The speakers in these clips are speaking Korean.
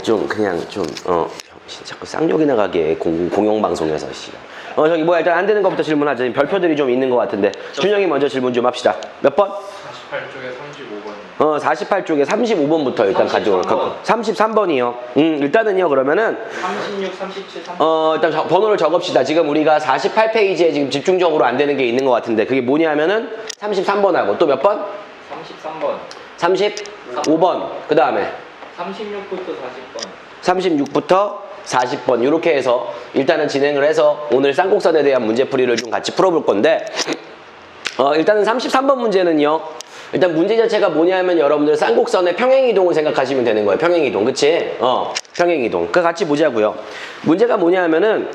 좀 그냥 자꾸 쌍욕이 나가게 공영방송에서 저기 뭐야 일단 안 되는 것부터 질문하자. 지금 별표들이 좀 있는 것 같은데 준영이 먼저 질문 좀 합시다. 몇 번? 48쪽에 35번. 48쪽에 35번부터 일단 가져올 거고 33번이요. 일단은요 그러면은 36, 37, 37. 일단 번호를 적읍시다. 지금 우리가 48페이지에 지금 집중적으로 안 되는 게 있는 것 같은데 그게 뭐냐면은 33번하고 또 몇 번? 33번. 35번. 그 다음에 36부터 40번. 36부터 40번 이렇게 해서 일단은 진행을 해서 오늘 쌍곡선에 대한 문제풀이를 좀 같이 풀어볼 건데 일단은 33번 문제는요. 일단 문제 자체가 뭐냐면 여러분들 쌍곡선의 평행이동을 생각하시면 되는 거예요. 평행이동 그치? 평행이동. 그 같이 보자고요. 문제가 뭐냐면은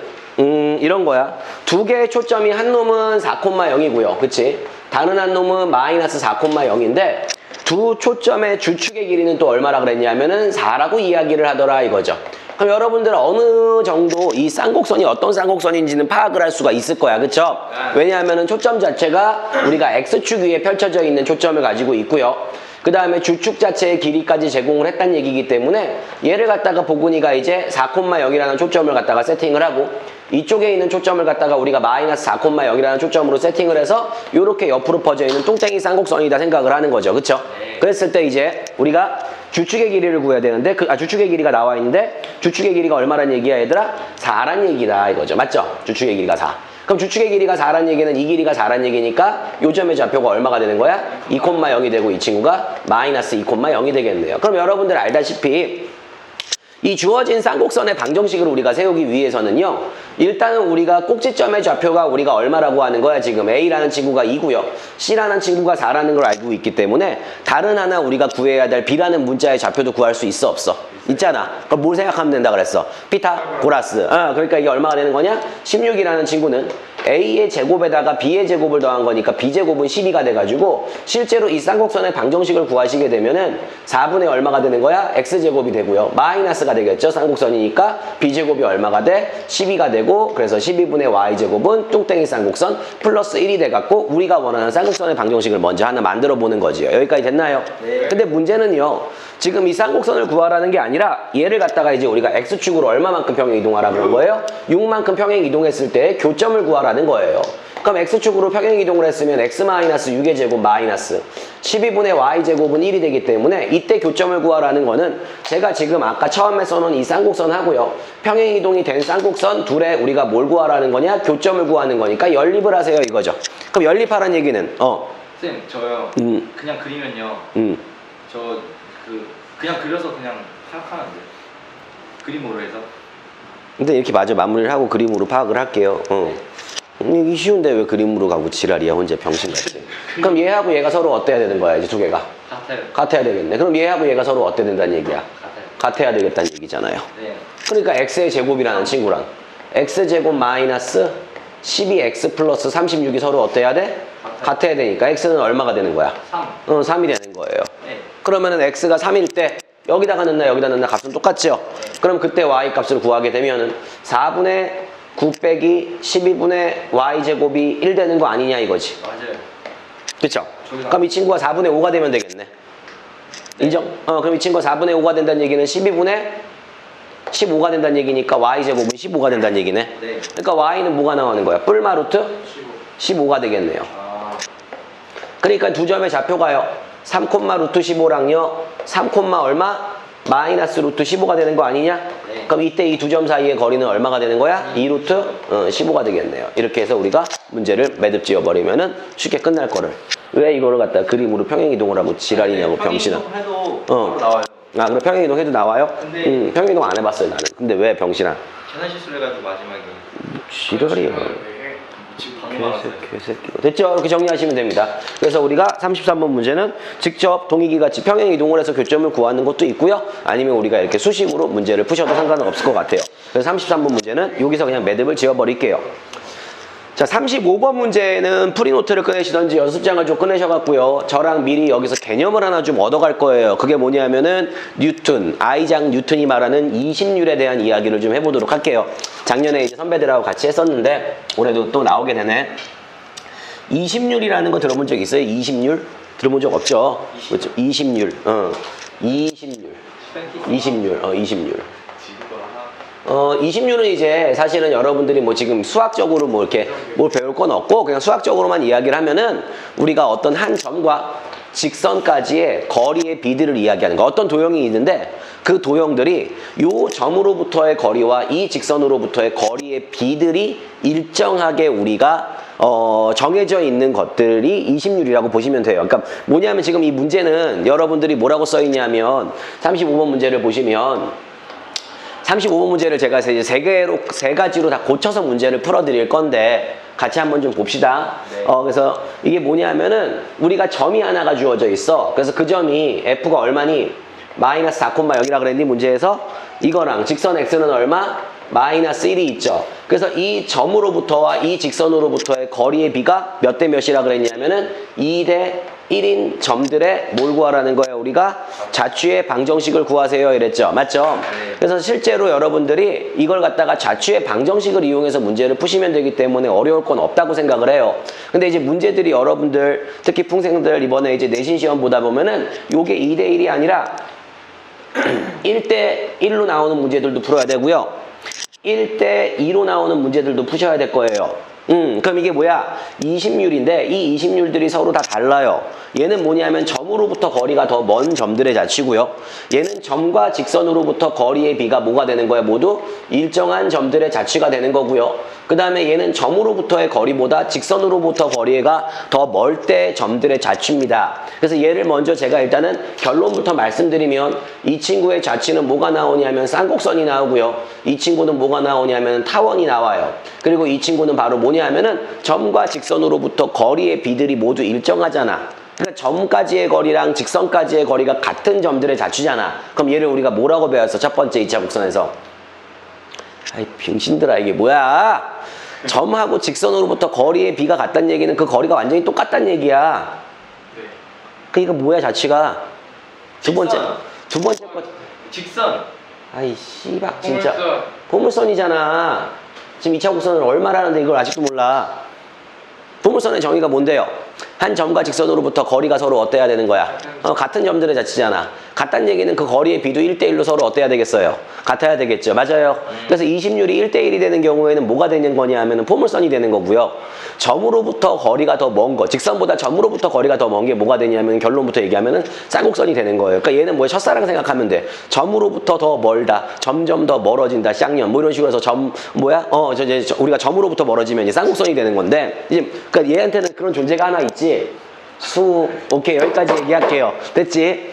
이런 거야. 두 개의 초점이 한 놈은 4,0이고요. 그치? 다른 한 놈은 마이너스 4,0인데 두 초점의 주축의 길이는 또 얼마라 그랬냐면은 4라고 이야기를 하더라 이거죠. 그럼 여러분들 어느 정도 이 쌍곡선이 어떤 쌍곡선인지는 파악을 할 수가 있을 거야. 그쵸? 왜냐하면은 초점 자체가 우리가 X축 위에 펼쳐져 있는 초점을 가지고 있고요. 그 다음에 주축 자체의 길이까지 제공을 했다는 얘기이기 때문에 얘를 갖다가 보근이가 이제 4,0이라는 초점을 갖다가 세팅을 하고 이쪽에 있는 초점을 갖다가 우리가 마이너스 4,0이라는 초점으로 세팅을 해서 이렇게 옆으로 퍼져 있는 뚱땡이 쌍곡선이다 생각을 하는 거죠. 그쵸? 그랬을 때 이제 우리가 주축의 길이를 구해야 되는데 주축의 길이가 나와 있는데 주축의 길이가 얼마란 얘기야 얘들아? 4란 얘기다 이거죠. 맞죠? 주축의 길이가 4. 그럼 주축의 길이가 4란 얘기는 이 길이가 4란 얘기니까 요점의 좌표가 얼마가 되는 거야? 2,0이 되고 이 친구가 마이너스 2,0이 되겠네요. 그럼 여러분들 알다시피 이 주어진 쌍곡선의 방정식을 우리가 세우기 위해서는요. 일단은 우리가 꼭지점의 좌표가 우리가 얼마라고 하는 거야 지금 A라는 친구가 2고요. C라는 친구가 4라는 걸 알고 있기 때문에 다른 하나 우리가 구해야 될 B라는 문자의 좌표도 구할 수 있어 없어? 있잖아. 그럼 뭘 생각하면 된다 그랬어? 피타고라스. 그러니까 이게 얼마가 되는 거냐? 16이라는 친구는 A의 제곱에다가 B의 제곱을 더한 거니까 B제곱은 12가 돼가지고 실제로 이 쌍곡선의 방정식을 구하시게 되면은 4분의 얼마가 되는 거야? X제곱이 되고요. 마이너스가 되겠죠. 쌍곡선이니까 B제곱이 얼마가 돼? 12가 되고 그래서 12분의 Y제곱은 뚱땡이 쌍곡선 플러스 1이 돼갖고 우리가 원하는 쌍곡선의 방정식을 먼저 하나 만들어 보는 거지요. 여기까지 됐나요? 네. 근데 문제는요. 지금 이 쌍곡선을 구하라는 게 아니라 얘를 갖다가 이제 우리가 X축으로 얼마만큼 평행 이동하라 그런 거예요? 6만큼 평행 이동했을 때 교점을 구하라는 거예요. 그럼 X축으로 평행 이동을 했으면 X-6의 제곱 마이너스 12분의 Y제곱은 1이 되기 때문에 이때 교점을 구하라는 거는 제가 지금 아까 처음에 써놓은 이 쌍곡선 하고요. 평행 이동이 된 쌍곡선 둘에 우리가 뭘 구하라는 거냐? 교점을 구하는 거니까 연립을 하세요 이거죠. 그럼 연립하라는 얘기는 쌤 저요 그냥 그리면요 그냥 그려서 그냥 파악하는데 그림으로 해서 근데 이렇게 마저 마무리를 하고 그림으로 파악을 할게요. 이게 쉬운데 왜 그림으로 가고 지랄이야 혼자 병신같이. 그럼 얘하고 얘가 서로 어때야 되는 거야 이제 두 개가? 같아요. 같아야 되겠네. 그럼 얘하고 얘가 서로 어때야 된다는 얘기야? 같아요. 같아야 되겠다는 얘기잖아요. 네. 그러니까 x의 제곱이라는 친구랑 x제곱 마이너스 12x 플러스 36이 서로 어때야 돼? 같아야 되니까 x는 얼마가 되는 거야? 3. 3이 되는 거예요. 네. 그러면은 x가 3일 때 여기다가 넣나 여기다 넣나 값은 똑같죠? 네. 그럼 그때 y 값을 구하게 되면은 4분의 9 빼기 12분의 y제곱이 1 되는 거 아니냐 이거지. 맞아요. 그쵸? 그럼 이 친구가 4분의 5가 되면 되겠네. 네. 인정? 그럼 이 친구가 4분의 5가 된다는 얘기는 12분의 15가 된다는 얘기니까 y제곱은 15가 된다는 얘기네. 네. 그러니까 y는 뭐가 나오는 거야? 뿔마 루트 15가 되겠네요. 그러니까 두 점의 좌표가요. 3, 루트 15랑요. 3, 얼마? 마이너스 루트 15가 되는 거 아니냐? 네. 그럼 이때 이 두 점 사이의 거리는 얼마가 되는 거야? 2 루트 15가 되겠네요. 이렇게 해서 우리가 문제를 매듭 지어버리면은 쉽게 끝날 거를. 왜 이거를 갖다 그림으로 평행이동을 하고 지랄이냐고 병신아. 평행이동 해도 나와요. 그럼 평행이동 해도 나와요? 근데 평행이동 안 해봤어요 나는. 근데 왜 병신아? 계산 실수를 해가지고 마지막에 지랄이야. 지금 방금 알았어요. 개새끼. 됐죠? 이렇게 정리하시면 됩니다. 그래서 우리가 33번 문제는 직접 동의기같이 평행이동을 해서 교점을 구하는 것도 있고요. 아니면 우리가 이렇게 수식으로 문제를 푸셔도 상관은 없을 것 같아요. 그래서 33번 문제는 여기서 그냥 매듭을 지어버릴게요. 자, 35번 문제는 프리노트를 꺼내시던지 연습장을 좀 꺼내셔갖고요. 저랑 미리 여기서 개념을 하나 좀 얻어갈 거예요. 그게 뭐냐면은 뉴턴, 아이작 뉴턴이 말하는 이심률에 대한 이야기를 좀 해보도록 할게요. 작년에 이제 선배들하고 같이 했었는데 올해도 또 나오게 되네. 이심률이라는 거 들어본 적 있어요? 이심률? 들어본 적 없죠? 그렇죠? 이심률. 이심률. 20률. 20률. 지구가 20률은 이제 사실은 여러분들이 뭐 지금 수학적으로 뭐 이렇게 뭘 배울 건 없고 그냥 수학적으로만 이야기를 하면은 우리가 어떤 한 점과 직선까지의 거리의 비들을 이야기하는 거. 어떤 도형이 있는데 그 도형들이 요 점으로부터의 거리와 이 직선으로부터의 거리의 비들이 일정하게 우리가 정해져 있는 것들이 20률이라고 보시면 돼요. 그러니까 뭐냐면 지금 이 문제는 여러분들이 뭐라고 써 있냐면 35번 문제를 보시면 35번 문제를 제가 이제 세 가지로 다 고쳐서 문제를 풀어드릴 건데 같이 한번 좀 봅시다. 네. 그래서 이게 뭐냐면은 우리가 점이 하나가 주어져 있어. 그래서 그 점이 F가 얼마니? 마이너스 4,0이라 그랬니? 문제에서 이거랑 직선 X는 얼마? 마이너스 1이 있죠. 그래서 이 점으로부터와 이 직선으로부터의 거리의 비가 몇 대 몇이라 그랬냐면은 2대 1인 점들의 뭘 구하라는 거예요? 우리가 자취의 방정식을 구하세요 이랬죠. 맞죠? 네. 그래서 실제로 여러분들이 이걸 갖다가 자취의 방정식을 이용해서 문제를 푸시면 되기 때문에 어려울 건 없다고 생각을 해요. 근데 이제 문제들이 여러분들 특히 풍생들 이번에 이제 내신 시험 보다 보면은 요게 2대 1이 아니라 1대 1로 나오는 문제들도 풀어야 되고요. 1대 2로 나오는 문제들도 푸셔야 될 거예요. 그럼 이게 뭐야? 20률인데 이 20률들이 서로 다 달라요. 얘는 뭐냐면 점으로부터 거리가 더 먼 점들의 자취고요. 얘는 점과 직선으로부터 거리의 비가 뭐가 되는 거야? 모두 일정한 점들의 자취가 되는 거고요. 그 다음에 얘는 점으로부터의 거리보다 직선으로부터 거리가 더 멀 때 점들의 자취입니다. 그래서 얘를 먼저 제가 일단은 결론부터 말씀드리면 이 친구의 자취는 뭐가 나오냐면 쌍곡선이 나오고요. 이 친구는 뭐가 나오냐면 타원이 나와요. 그리고 이 친구는 바로 뭐냐면은 점과 직선으로부터 거리의 비들이 모두 일정하잖아. 그러니까 점까지의 거리랑 직선까지의 거리가 같은 점들의 자취잖아. 그럼 얘를 우리가 뭐라고 배웠어? 첫 번째 2차 곡선에서. 아이 병신들아 이게 뭐야? 점하고 직선으로부터 거리의 비가 같다는 얘기는 그 거리가 완전히 똑같다는 얘기야. 네. 그러니까 뭐야 자취가? 두 번째 거. 직선. 아이 씨박 진짜. 포물선. 포물선이잖아. 지금 2차 곡선을 얼마라는데 이걸 아직도 몰라. 포물선의 정의가 뭔데요? 한 점과 직선으로부터 거리가 서로 어때야 되는 거야? 같은 점들의 자취잖아. 같다는 얘기는 그 거리의 비도 1대1로 서로 어때야 되겠어요? 같아야 되겠죠. 맞아요. 그래서 20률이 1대1이 되는 경우에는 뭐가 되는 거냐 하면은 포물선이 되는 거고요. 점으로부터 거리가 더 먼 거, 직선보다 점으로부터 거리가 더 먼 게 뭐가 되냐면 결론부터 얘기하면은 쌍곡선이 되는 거예요. 그러니까 얘는 뭐야? 첫사랑 생각하면 돼. 점으로부터 더 멀다. 점점 더 멀어진다. 쌍년. 뭐 이런 식으로 해서 점 뭐야? 우리가 점으로부터 멀어지면 이제 쌍곡선이 되는 건데 이제 그러니까 얘한테는 그런 존재가 하나 있지. 오케이 여기까지 얘기할게요. 됐지?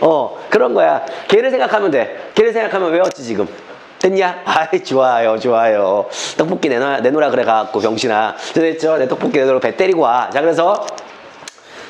그런 거야. 걔를 생각하면 돼. 걔를 생각하면 외웠지 지금. 됐냐? 아이 좋아요. 떡볶이 내놓으라 그래 갖고 병신아. 됐죠? 내 떡볶이 내놓으라 배 때리고 와. 자 그래서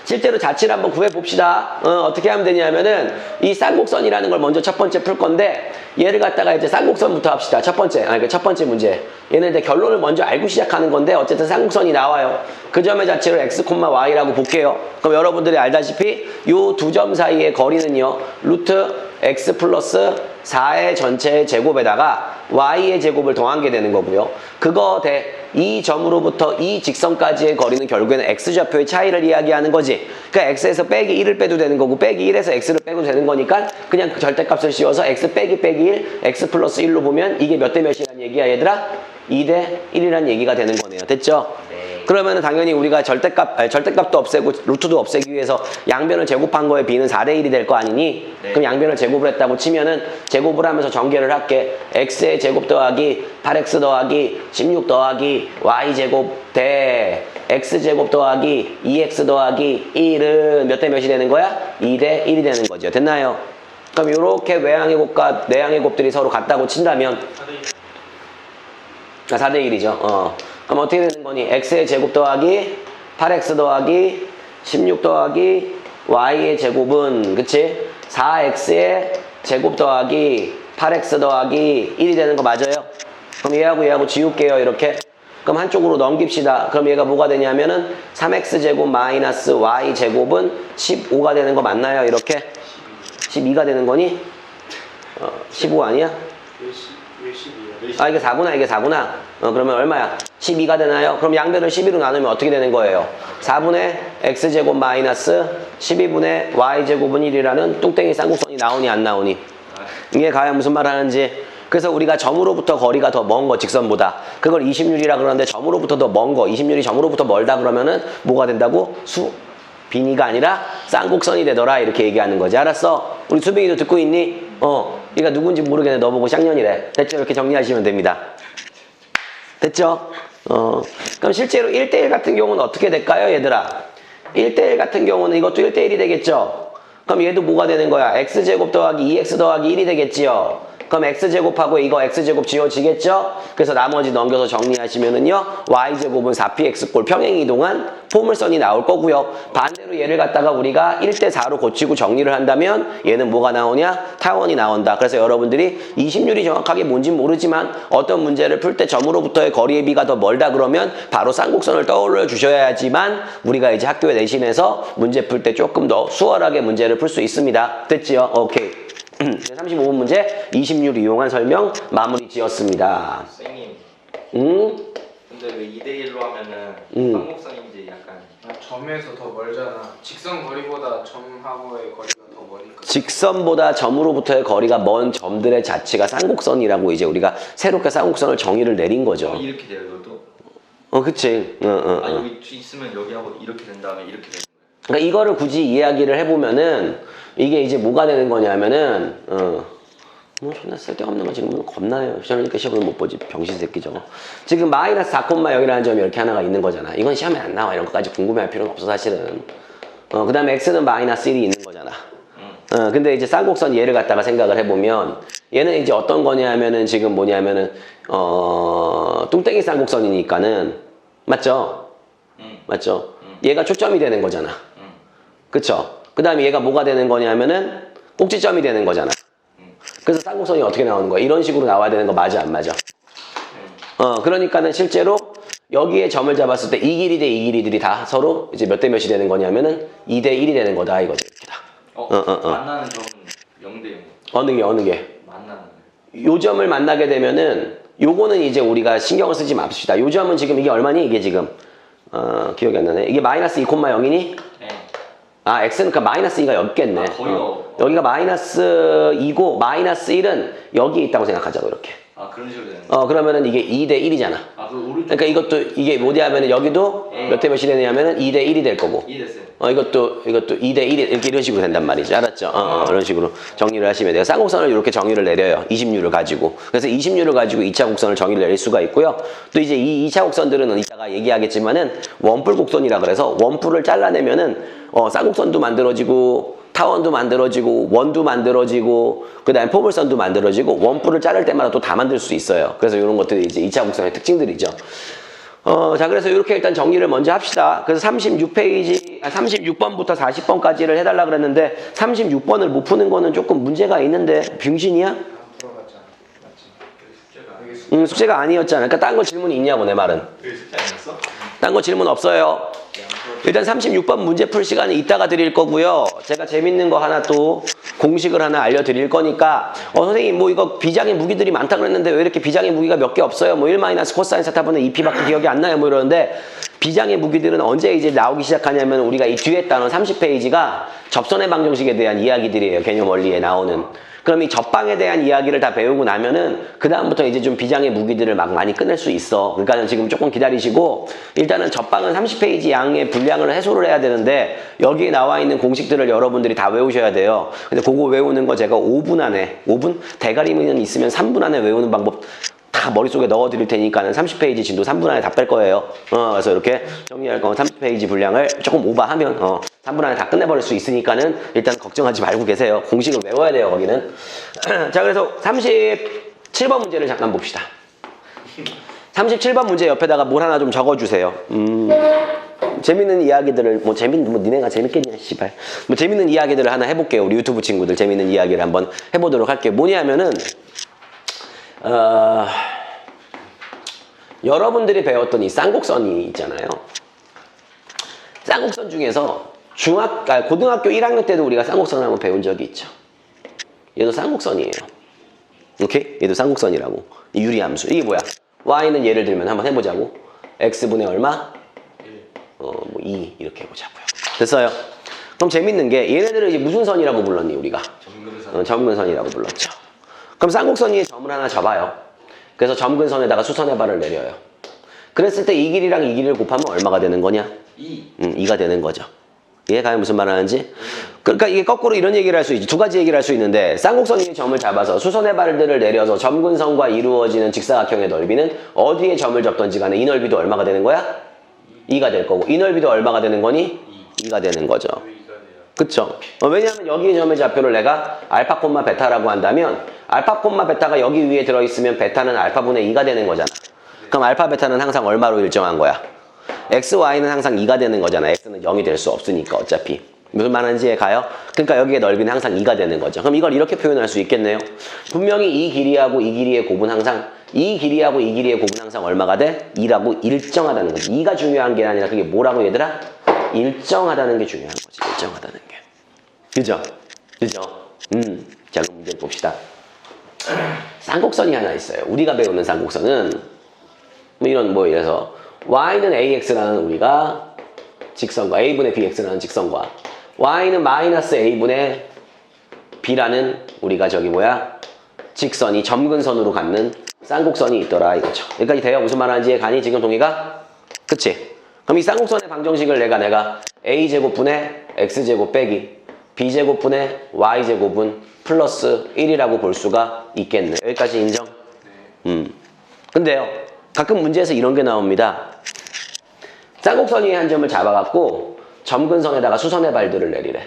실제로 자취를 한번 구해봅시다. 어떻게 하면 되냐면은 이 쌍곡선이라는 걸 먼저 첫 번째 풀 건데 얘를 갖다가 이제 쌍곡선부터 합시다. 첫 번째 문제. 얘는 이제 결론을 먼저 알고 시작하는 건데 어쨌든 쌍곡선이 나와요. 그 점의 자취를 x, y라고 볼게요. 그럼 여러분들이 알다시피 요 두 점 사이의 거리는요. 루트 x 플러스 4의 전체의 제곱에다가 y의 제곱을 더한 게 되는 거고요. 그거 대 이 점으로부터 이 직선까지의 거리는 결국에는 x좌표의 차이를 이야기하는 거지. 그러니까 x에서 빼기 1을 빼도 되는 거고 빼기 1에서 x를 빼도 되는 거니까 그냥 그 절대값을 씌워서 x 빼기 1, x 플러스 1로 보면 이게 몇 대 몇이란 얘기야 얘들아? 2대 1이란 얘기가 되는 거네요. 됐죠? 네. 그러면은 당연히 우리가 절대값도 없애고 루트도 없애기 위해서 양변을 제곱한 거에 b는 4대 1이 될 거 아니니? 네. 그럼 양변을 제곱을 했다고 치면은 제곱을 하면서 전개를 할게. x의 제곱 더하기 8x 더하기 16 더하기 y 제곱 대 x 제곱 더하기 2x 더하기 1은 몇 대 몇이 되는 거야? 2대 1이 되는 거죠. 됐나요? 그럼 이렇게 외항의 곱과 내항의 곱들이 서로 같다고 친다면 4대 1이죠. 그럼 어떻게 되는 거니? x의 제곱 더하기 8x 더하기 16 더하기 y의 제곱은 그치? 4x의 제곱 더하기 8x 더하기 1이 되는 거 맞아요? 그럼 얘하고 지울게요. 이렇게. 그럼 한쪽으로 넘깁시다. 그럼 얘가 뭐가 되냐면은 3x 제곱 마이너스 y 제곱은 15가 되는 거 맞나요? 이렇게. 12가 되는 거니? 15 아니야? 이게 4구나, 이게 4구나. 그러면 얼마야? 12가 되나요? 그럼 양변을 12로 나누면 어떻게 되는 거예요? 4분의 x제곱 마이너스 12분의 y제곱은 1이라는 뚱땡이 쌍곡선이 나오니 안 나오니? 이게 가야 무슨 말 하는지. 그래서 우리가 점으로부터 거리가 더 먼 거 직선보다 그걸 20율이라 그러는데 점으로부터 더 먼 거 20율이 점으로부터 멀다 그러면은 뭐가 된다고? 비니가 아니라 쌍곡선이 되더라 이렇게 얘기하는 거지. 알았어? 우리 수빈이도 듣고 있니? 얘가 누군지 모르겠네. 너 보고 쌍년이래. 됐죠? 이렇게 정리하시면 됩니다. 됐죠? 그럼 실제로 1대1 같은 경우는 어떻게 될까요 얘들아? 1대1 같은 경우는 이것도 1대1이 되겠죠? 그럼 얘도 뭐가 되는 거야? x제곱 더하기 2x 더하기 1이 되겠지요? 그럼 x제곱하고 이거 x제곱 지워지겠죠? 그래서 나머지 넘겨서 정리하시면은요 y제곱은 4px꼴 평행이동한 포물선이 나올 거고요. 반대로 얘를 갖다가 우리가 1대4로 고치고 정리를 한다면 얘는 뭐가 나오냐? 타원이 나온다. 그래서 여러분들이 20율이 정확하게 뭔진 모르지만 어떤 문제를 풀 때 점으로부터의 거리의 비가 더 멀다 그러면 바로 쌍곡선을 떠올려 주셔야지만 우리가 이제 학교에 내신해서 문제 풀 때 조금 더 수월하게 문제를 풀 수 있습니다. 됐지요? 오케이. 35번 문제 20율 이용한 설명 마무리 지었습니다. 선생님. 근데 왜 2대1로 하면은 쌍곡선인지 약간 점에서 더 멀잖아. 직선 거리보다 점하고의 거리가 더 머니까. 직선보다 점으로부터의 거리가 먼 점들의 자체가 쌍곡선이라고 이제 우리가 새롭게 쌍곡선을 정의를 내린 거죠. 이렇게 돼요 이것도? 그치. 여기 있으면 여기하고 이렇게 된 다음에 이렇게 되는 거예요. 그러니까 이거를 굳이 이야기를 해보면은 이게 이제 뭐가 되는 거냐면은 뭐 존나 쓸데없는 거 지금 겁나요. 저러니까 시험을 못 보지 병신 새끼 저거. 지금 마이너스 4,0이라는 점이 이렇게 하나가 있는 거잖아. 이건 시험에 안 나와. 이런 것까지 궁금해할 필요는 없어 사실은. 그 다음에 x는 마이너스 1이 있는 거잖아. 근데 이제 쌍곡선 얘를 갖다가 생각을 해보면 얘는 이제 어떤 거냐면은 지금 뭐냐면은 뚱땡이 쌍곡선이니까는 맞죠? 맞죠? 얘가 초점이 되는 거잖아. 그쵸? 그 다음에 얘가 뭐가 되는 거냐면은 꼭지점이 되는 거잖아. 그래서 쌍곡선이 어떻게 나오는 거야? 이런 식으로 나와야 되는 거 맞아 안 맞아? 그러니까는 실제로 여기에 점을 잡았을 때 이 길이 대 이 길이들이 다 서로 이제 몇 대 몇이 되는 거냐면은 2대 1이 되는 거다 이거죠. 만나는 점은 0대 0. 어느 게? 만나는. 요 점을 만나게 되면은 요거는 이제 우리가 신경을 쓰지 맙시다. 요 점은 지금 이게 얼마니? 이게 지금 기억이 안 나네. 이게 마이너스 2,0이니? 네. x는 그러니까 마이너스 2가 여기겠네. 거의 여기가 마이너스 2고 마이너스 1은 여기에 있다고 생각하자고 이렇게. 그런 식으로 되는 거예요. 그러면은 이게 2대 1이잖아. 그 오른쪽. 그러니까 이것도 이게 뭐냐면은 여기도 몇 대 몇이 되냐면은 2대 1이 될 거고. 2 됐어요. 이것도 2대 1이 이렇게 이런 식으로 된단 말이지. 알았죠? 이런 식으로 정리를 하시면 돼요. 쌍곡선을 이렇게 정의를 내려요. 20율을 가지고. 그래서 20율을 가지고 2차 곡선을 정의를 내릴 수가 있고요. 또 이제 이 2차 곡선들은 이따가 얘기하겠지만은 원뿔 곡선이라 그래서 원뿔을 잘라내면은 쌍곡선도 만들어지고 타원도 만들어지고 원도 만들어지고 그 다음에 포물선도 만들어지고 원뿔을 자를 때마다 또 다 만들 수 있어요. 그래서 이런 것들이 이제 2차 곡선의 특징들이죠. 자 그래서 이렇게 일단 정리를 먼저 합시다. 그래서 36번부터 40번까지를 해달라 그랬는데 36번을 못 푸는 거는 조금 문제가 있는데 병신이야? 안 들어갔잖아. 맞지? 숙제가 아니었잖아. 그러니까 딴 거 질문이 있냐고 내 말은. 그게 숙제 아니었어? 딴 거 질문 없어요. 일단 36번 문제 풀 시간은 이따가 드릴 거고요. 제가 재밌는 거 하나 또 공식을 하나 알려드릴 거니까 선생님 뭐 이거 비장의 무기들이 많다 그랬는데 왜 이렇게 비장의 무기가 몇 개 없어요? 뭐 1 코사인 세타분의 2p밖에 기억이 안 나요? 뭐 이러는데 비장의 무기들은 언제 이제 나오기 시작하냐면 우리가 이 뒤에 따른 30페이지가 접선의 방정식에 대한 이야기들이에요. 개념 원리에 나오는. 그럼 이 접방에 대한 이야기를 다 배우고 나면은 그 다음부터 이제 좀 비장의 무기들을 막 많이 끝낼 수 있어. 그러니까 지금 조금 기다리시고 일단은 접방은 30페이지 양의 분량을 해소를 해야 되는데 여기에 나와 있는 공식들을 여러분들이 다 외우셔야 돼요. 근데 그거 외우는 거 제가 5분 안에 5분? 대가리면 있으면 3분 안에 외우는 방법 다 머릿속에 넣어 드릴 테니까는 30페이지 진도 3분 안에 다 뺄 거예요. 그래서 이렇게 정리할 건 30페이지 분량을 조금 오버하면 3분 안에 다 끝내버릴 수 있으니까는 일단 걱정하지 말고 계세요. 공식을 외워야 돼요, 거기는. 자, 그래서 37번 문제를 잠깐 봅시다. 37번 문제 옆에다가 뭘 하나 좀 적어주세요. 재밌는 이야기들을 뭐 니네가 재밌겠냐 씨발. 뭐 재밌는 이야기들을 하나 해볼게요. 우리 유튜브 친구들 재밌는 이야기를 한번 해보도록 할게요. 뭐냐면은 여러분들이 배웠던 이 쌍곡선이 있잖아요. 쌍곡선 중에서 고등학교 1학년 때도 우리가 쌍곡선을 한번 배운 적이 있죠. 얘도 쌍곡선이에요. 오케이? 얘도 쌍곡선이라고. 이 유리함수. 이게 뭐야? y는 예를 들면 한번 해보자고. x분의 얼마? 2 이렇게 해보자고요. 됐어요? 그럼 재밌는 게 얘네들을 이제 무슨 선이라고 불렀니 우리가? 점근선. 점근선이라고 불렀죠. 그럼 쌍곡선 위에 점을 하나 접어요. 그래서 점근선에다가 수선의 발을 내려요. 그랬을 때 이 길이랑 이 길이를 곱하면 얼마가 되는 거냐? 2가 되는 거죠. 이해가요? 무슨 말 하는지? 그러니까 이게 거꾸로 이런 얘기를 할 수 있지. 두 가지 얘기를 할 수 있는데 쌍곡선 위에 점을 잡아서 수선의 발들을 내려서 점근선과 이루어지는 직사각형의 넓이는 어디에 점을 접던지 간에 이 넓이도 얼마가 되는 거야? 2가 될 거고 이 넓이도 얼마가 되는 거니? 2가 되는 거죠. 그쵸? 왜냐하면 여기에 점의 좌표를 내가 알파 콤마 베타라고 한다면 알파 콤마 베타가 여기 위에 들어있으면 베타는 알파분의 2가 되는 거잖아. 그럼 알파 베타는 항상 얼마로 일정한 거야? x, y는 항상 2가 되는 거잖아. x는 0이 될 수 없으니까 어차피. 무슨 말하는지 가요? 그러니까 여기에 넓이는 항상 2가 되는 거죠. 그럼 이걸 이렇게 표현할 수 있겠네요. 분명히 이 길이하고 이 길이의 곱은 항상 이 길이하고 이 길이의 곱은 항상 얼마가 돼? 2라고 일정하다는 거지. 2가 중요한 게 아니라 그게 뭐라고 얘들아? 일정하다는 게 중요한 거지. 일정하다는 게. 그죠? 그죠? 자, 그럼 문제를 봅시다. 쌍곡선이 하나 있어요. 우리가 배우는 쌍곡선은 이래서 y는 ax라는 우리가 직선과 a분의 bx라는 직선과 y는 마이너스 a분의 b라는 우리가 직선이 점근선으로 갖는 쌍곡선이 있더라 이거죠. 여기까지 돼요? 무슨 말하는지 가니 지금 동의가? 그치? 그럼 이 쌍곡선의 방정식을 내가 a제곱분의 x제곱 빼기 b제곱분의 y제곱은 플러스 1이라고 볼 수가 있겠네. 여기까지 인정? 근데요, 가끔 문제에서 이런 게 나옵니다. 쌍곡선 위에 한 점을 잡아갖고 점근선에다가 수선의 발들을 내리래.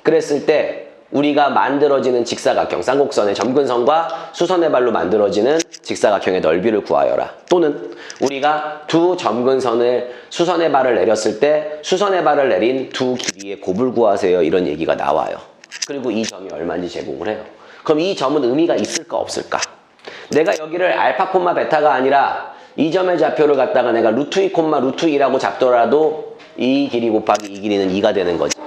그랬을 때 우리가 만들어지는 직사각형, 쌍곡선의 점근선과 수선의 발로 만들어지는 직사각형의 넓이를 구하여라. 또는 우리가 두 점근선을 수선의 발을 내렸을 때 수선의 발을 내린 두 길이의 곱을 구하세요. 이런 얘기가 나와요. 그리고 이 점이 얼마인지 제공을 해요. 그럼 이 점은 의미가 있을까 없을까? 내가 여기를 알파 콤마 베타가 아니라 이 점의 좌표를 갖다가 내가 루트 2 콤마 루트 2라고 잡더라도 이 길이 곱하기 이 길이는 2가 되는 거지.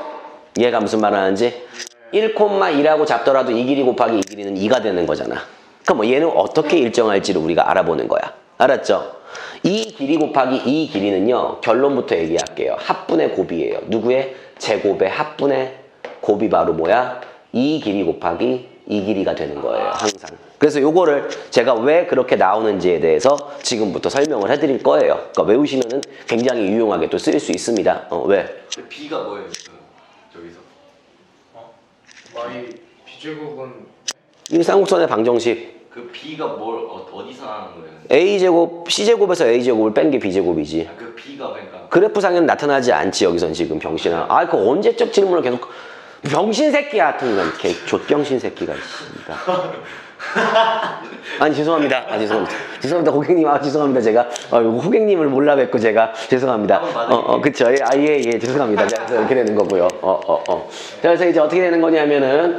얘가 무슨 말 하는지? 1 콤마 2라고 잡더라도 이 길이 곱하기 이 길이는 2가 되는 거잖아. 그럼 얘는 어떻게 일정할지를 우리가 알아보는 거야. 알았죠? 이 길이 곱하기 이 길이는요, 결론부터 얘기할게요. 합분의 곱이에요. 누구의? 제곱의 합분의 곱이 바로 뭐야? 이 길이 곱하기 이 길이가 되는 거예요. 항상. 그래서 요거를 제가 왜 그렇게 나오는지에 대해서 지금부터 설명을 해드릴 거예요. 그러니까 외우시면은 굉장히 유용하게 또 쓰일 수 있습니다. 왜? b가 뭐예요? 저기서 y b제곱은 이 쌍곡선의 방정식. 그 b가 어디서 나는 거예요? a제곱, c제곱에서 a제곱을 뺀 게 b제곱이지. 그 b가 그러니까 그래프상에는 나타나지 않지 여기선 지금 병신아. 그 언제적 질문을 계속 병신 새끼야 같은 건 개 족병신 새끼가 있습니다. 아니 죄송합니다. 죄송합니다 고객님. 죄송합니다. 제가 고객님을 몰라 뵙고 제가 죄송합니다. 그쵸. 예, 죄송합니다. 그래서 이렇게 되는 거고요. 그래서 이제 어떻게 되는 거냐면은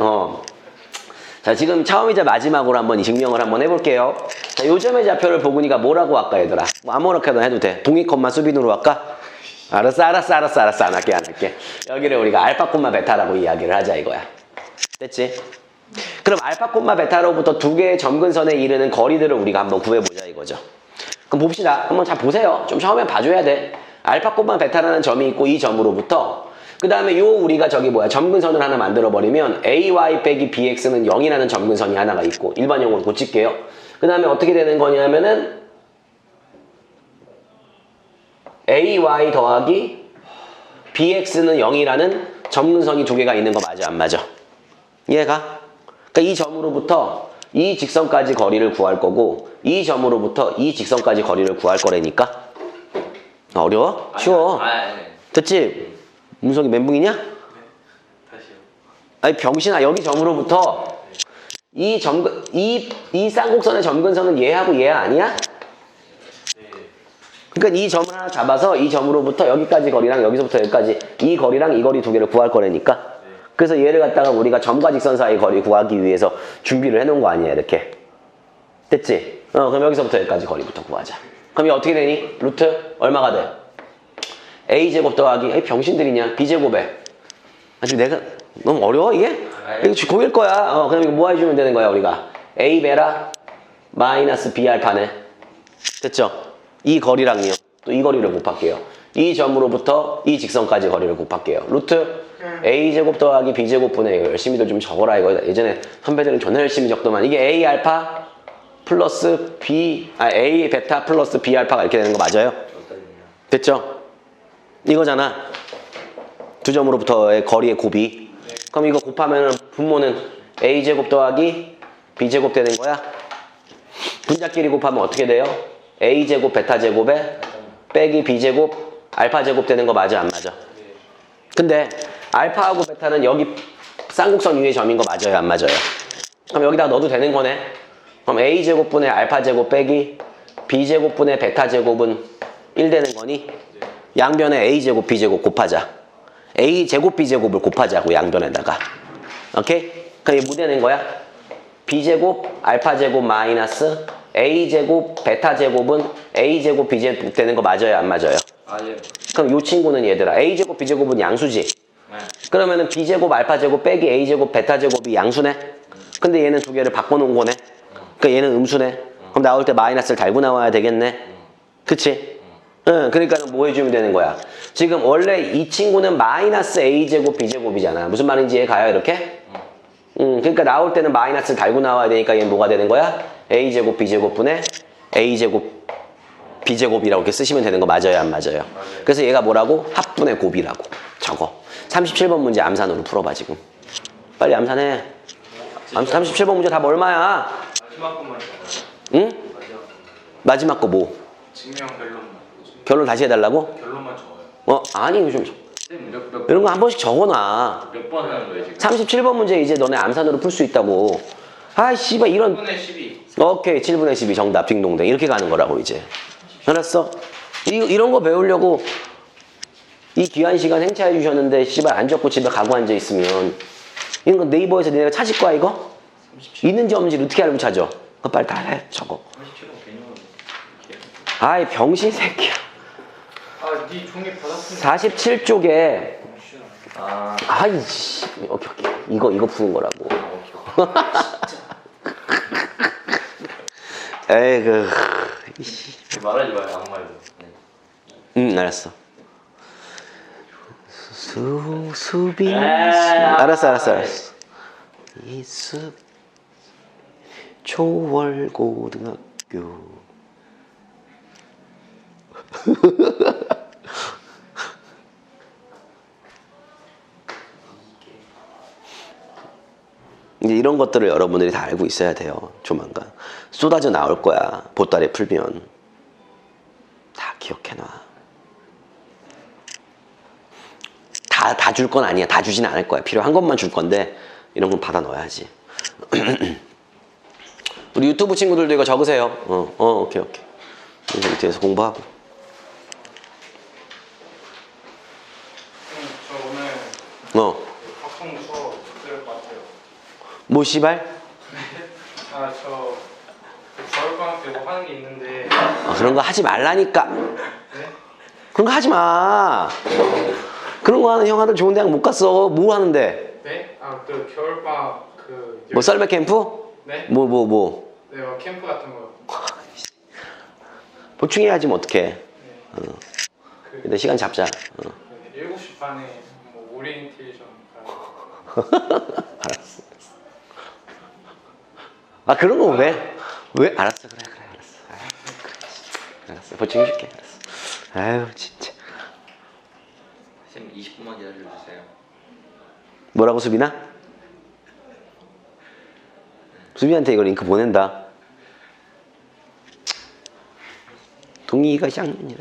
자, 지금 처음이자 마지막으로 한번 증명을 한번 해볼게요. 자, 요점의 좌표를 보고니까 뭐라고 할까 얘들아? 뭐 아무렇게나 해도 돼. 동의 콤마 수빈으로 할까? 알았어. 안 할게. 여기를 우리가 알파 콤마 베타라고 이야기를 하자 이거야. 됐지? 그럼 알파 콤마 베타로부터 두 개의 점근선에 이르는 거리들을 우리가 한번 구해보자 이거죠. 그럼 봅시다. 한번 잘 보세요. 좀 처음에 봐줘야 돼. 알파 콤마 베타라는 점이 있고 이 점으로부터 그 다음에 우리가 점근선을 하나 만들어버리면 AY 빼기 BX는 0이라는 점근선이 하나가 있고 일반용으로 고칠게요. 그 다음에 어떻게 되는 거냐면은 AY 더하기 BX는 0이라는 점근선이 두 개가 있는 거 맞아 안 맞아? 이해가? 그러니까 이 점으로부터 이 직선까지 거리를 구할 거고 이 점으로부터 이 직선까지 거리를 구할 거라니까. 어려워? 쉬워. 됐지? 문석이 멘붕이냐? 다시요. 아니 병신아, 여기 점으로부터 이 쌍곡선의 점근선은 얘하고 얘 아니야? 그러니까 이 점을 하나 잡아서 이 점으로부터 여기까지 거리랑 여기서부터 여기까지 이 거리랑 이 거리 두 개를 구할 거라니까. 그래서 얘를 갖다가 우리가 점과 직선 사이 거리 구하기 위해서 준비를 해놓은 거 아니야 이렇게. 됐지? 그럼 여기서부터 여기까지 거리부터 구하자. 그럼 이게 어떻게 되니? 루트 얼마가 돼? a제곱 더하기 병신들이냐? b제곱에 아주 내가 너무 어려워 이게? 이거 고일 거야. 그럼 이거 뭐 해주면 되는 거야 우리가? a 베라 마이너스 b 알파네. 됐죠? 이 거리랑요 또 이 거리를 곱할게요. 이 점으로부터 이 직선까지 거리를 곱할게요. 루트 a제곱 더하기 b제곱분의 열심히들 좀 적어라. 이거 예전에 선배들은 존나 열심히 적더만. 이게 a 알파 플러스 a 베타 플러스 b 알파가 이렇게 되는 거 맞아요? 됐죠? 이거잖아. 두 점으로부터의 거리의 곱이. 그럼 이거 곱하면 분모는 a제곱 더하기 b제곱 되는 거야? 분자끼리 곱하면 어떻게 돼요? a제곱 베타제곱에 빼기 b제곱 알파제곱 되는 거 맞아 안 맞아? 근데 알파하고 베타는 여기 쌍곡선 위의 점인 거 맞아요 안 맞아요? 그럼 여기다 넣어도 되는 거네. 그럼 a제곱분의 알파제곱 빼기 b제곱분의 베타제곱은 1 되는 거니? 양변에 a제곱 b제곱 곱하자. a제곱 b제곱을 곱하자고 양변에다가. 오케이? 그럼 이게 뭐 되는 거야? b제곱 알파제곱 마이너스 a제곱 베타제곱은 a제곱 b제곱 되는 거 맞아요 안 맞아요? 아예. 그럼 이 친구는 얘들아 a제곱 b제곱은 양수지? 네. 그러면은 b제곱 알파제곱 빼기 a제곱 베타제곱이 양수네? 근데 얘는 두 개를 바꿔놓은 거네? 그러니까 얘는 음수네? 그럼 나올 때 마이너스를 달고 나와야 되겠네? 그치? 응, 그러니까 뭐 해주면 되는 거야? 지금 원래 이 친구는 마이너스 a제곱 b제곱이잖아. 무슨 말인지 이해 가요 이렇게? 그러니까 나올 때는 마이너스를 달고 나와야 되니까 얘는 뭐가 되는 거야? a제곱 b제곱분의 a제곱 b제곱이라고 이렇게 쓰시면 되는 거 맞아요 안 맞아요? 그래서 얘가 뭐라고? 합분의 곱이라고 적어. 37번 문제 암산으로 풀어봐 지금. 빨리 암산해. 37번 문제 답 얼마야? 마지막 것만 적어요. 응? 마지막 거 뭐? 증명 결론만. 결론 다시 해달라고? 결론만 적어요. 아니 좀 쌤 이런 거 한 번씩 적어놔. 몇 번 하는 거예요 지금? 37번 문제 이제 너네 암산으로 풀 수 있다고. 아 씨발 이런 10분의 12. 오케이 7분의 12 정답 딩동댕 이렇게 가는 거라고 이제. 알았어? 이런 거 배우려고 이 귀한 시간 행차해 주셨는데 씨발 안 적고 집에 가고 앉아 있으면 이런 거 네이버에서 내가 찾을 거야 이거? 있는지 없는지 어떻게 알고 찾아? 그거 빨리 다 해 적어. 37번 개념은 아이 병신 새끼야. 아, 네 종이 받았으면. 47쪽에 아 아이씨 오케이 이거 푸는 거라고. 에이그 말하지 마요 아무 말도. 네. 알았어. 수비 알았어. 이수 초월고등학교 이제 이런 것들을 여러분들이 다 알고 있어야 돼요. 조만간 쏟아져 나올 거야. 보따리 풀면 다 기억해놔. 다 줄 건 아니야. 다 주진 않을 거야. 필요한 것만 줄 건데 이런 건 받아 넣어야지. 우리 유튜브 친구들도 이거 적으세요. 오케이. 이제 밑에서 공부하고. 저 오늘 박성 수업 들을 것 같아요. 뭐 씨발? 아, 저 겨울방학 때 뭐 하는 게 있는데. 그런 거 하지 말라니까. 네? 그런 거 하지 마. 그런 거 하는 형아들 좋은 대학 못 갔어. 뭐 하는데? 네? 아, 그 겨울방학 그. 뭐 썰매 캠프? 네? 뭐. 네, 캠프 같은 거. 보충 해야지 뭐 어떡해. 네. 그 근데 시간 잡자. 7시 반에 뭐 오리엔테이션 가요. 알았어. 아 그런 거 왜? 알았어 그래 알았어 보충 해줄게. 알았어. 아유 진짜. 쌤 20분만 기다려주세요. 뭐라고 수빈아? 수빈한테 이거 링크 보낸다. 동의가 쌍년이래.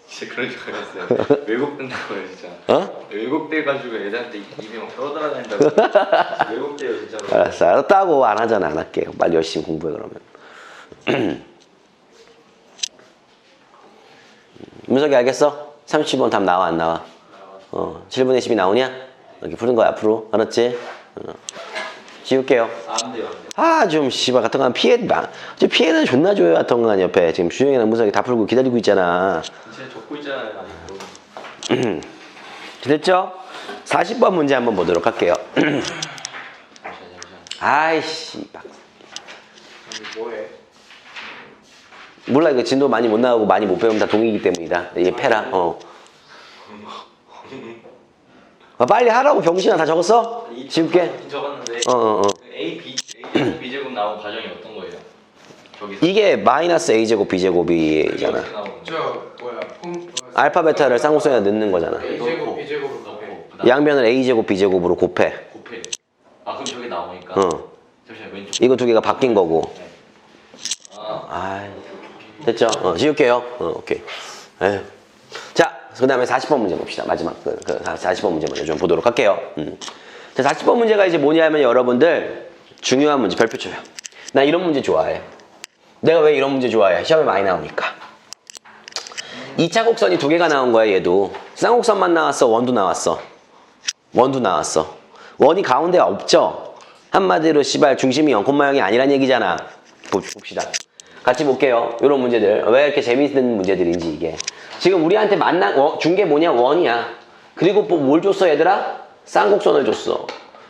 진짜 그런 줄 알았어요. 왜곡된다고요 진짜. 왜곡돼가지고 애들한테 입이 막 떠돌아다닌다고. 왜곡돼요 진짜로. 알았어 알았다고 안 하잖아. 안 할게. 빨리 열심히 공부해 그러면. 문석이 알겠어? 30번 답 나와 안 나와? 7분의 10이 나오냐? 이렇게 푸는 거야 앞으로. 알았지? 지울게요. 안 돼요. 좀 씨발 같은 거 하면 피해는 존나 줘요. 같은 거 옆에 지금 주영이랑 문석이 다 풀고 기다리고 있잖아. 진짜 적고 있잖아요. 아직도. 됐죠? 40번 문제 한번 보도록 할게요. 잠시만. 아이씨 여기 뭐해? 몰라, 이거 진도 많이 못 나가고 많이 못 배우면 다 동이기 때문이다. 이게 패라. 빨리 하라고 병신아. 다 적었어? 지울게. 적었는데 A, B, B제곱 나온 과정이 어떤 거예요? 저기서 이게 마이너스 A제곱 B제곱이잖아. 어떻게 나오는 거예요? 저 뭐야 알파 베타를 쌍곡선에 넣는 거잖아. A제곱 B제곱을 곱해. 그다음 양변을 A제곱 B제곱으로 곱해. 곱해. 아 그럼 저게 나오니까. 어. 잠시만 왼쪽. 이거 두 개가 바뀐 거고. 아 아, 됐죠? 지울게요. 오케이. 에휴. 자, 그 다음에 40번 문제 봅시다. 마지막 40번 문제 먼저 좀 보도록 할게요. 자, 40번 문제가 이제 뭐냐면 여러분들 중요한 문제 별표 쳐요. 나 이런 문제 좋아해. 내가 왜 이런 문제 좋아해? 시험에 많이 나오니까. 2차 곡선이 두 개가 나온 거야, 얘도. 쌍곡선만 나왔어, 원도 나왔어. 원도 나왔어. 원이 가운데 없죠? 한마디로 씨발 중심이 0,0이 아니란 얘기잖아. 봅시다. 같이 볼게요. 이런 문제들. 왜 이렇게 재밌는 문제들인지 이게. 지금 우리한테 준 게 뭐냐? 원이야. 그리고 뭘 줬어, 얘들아? 쌍곡선을 줬어.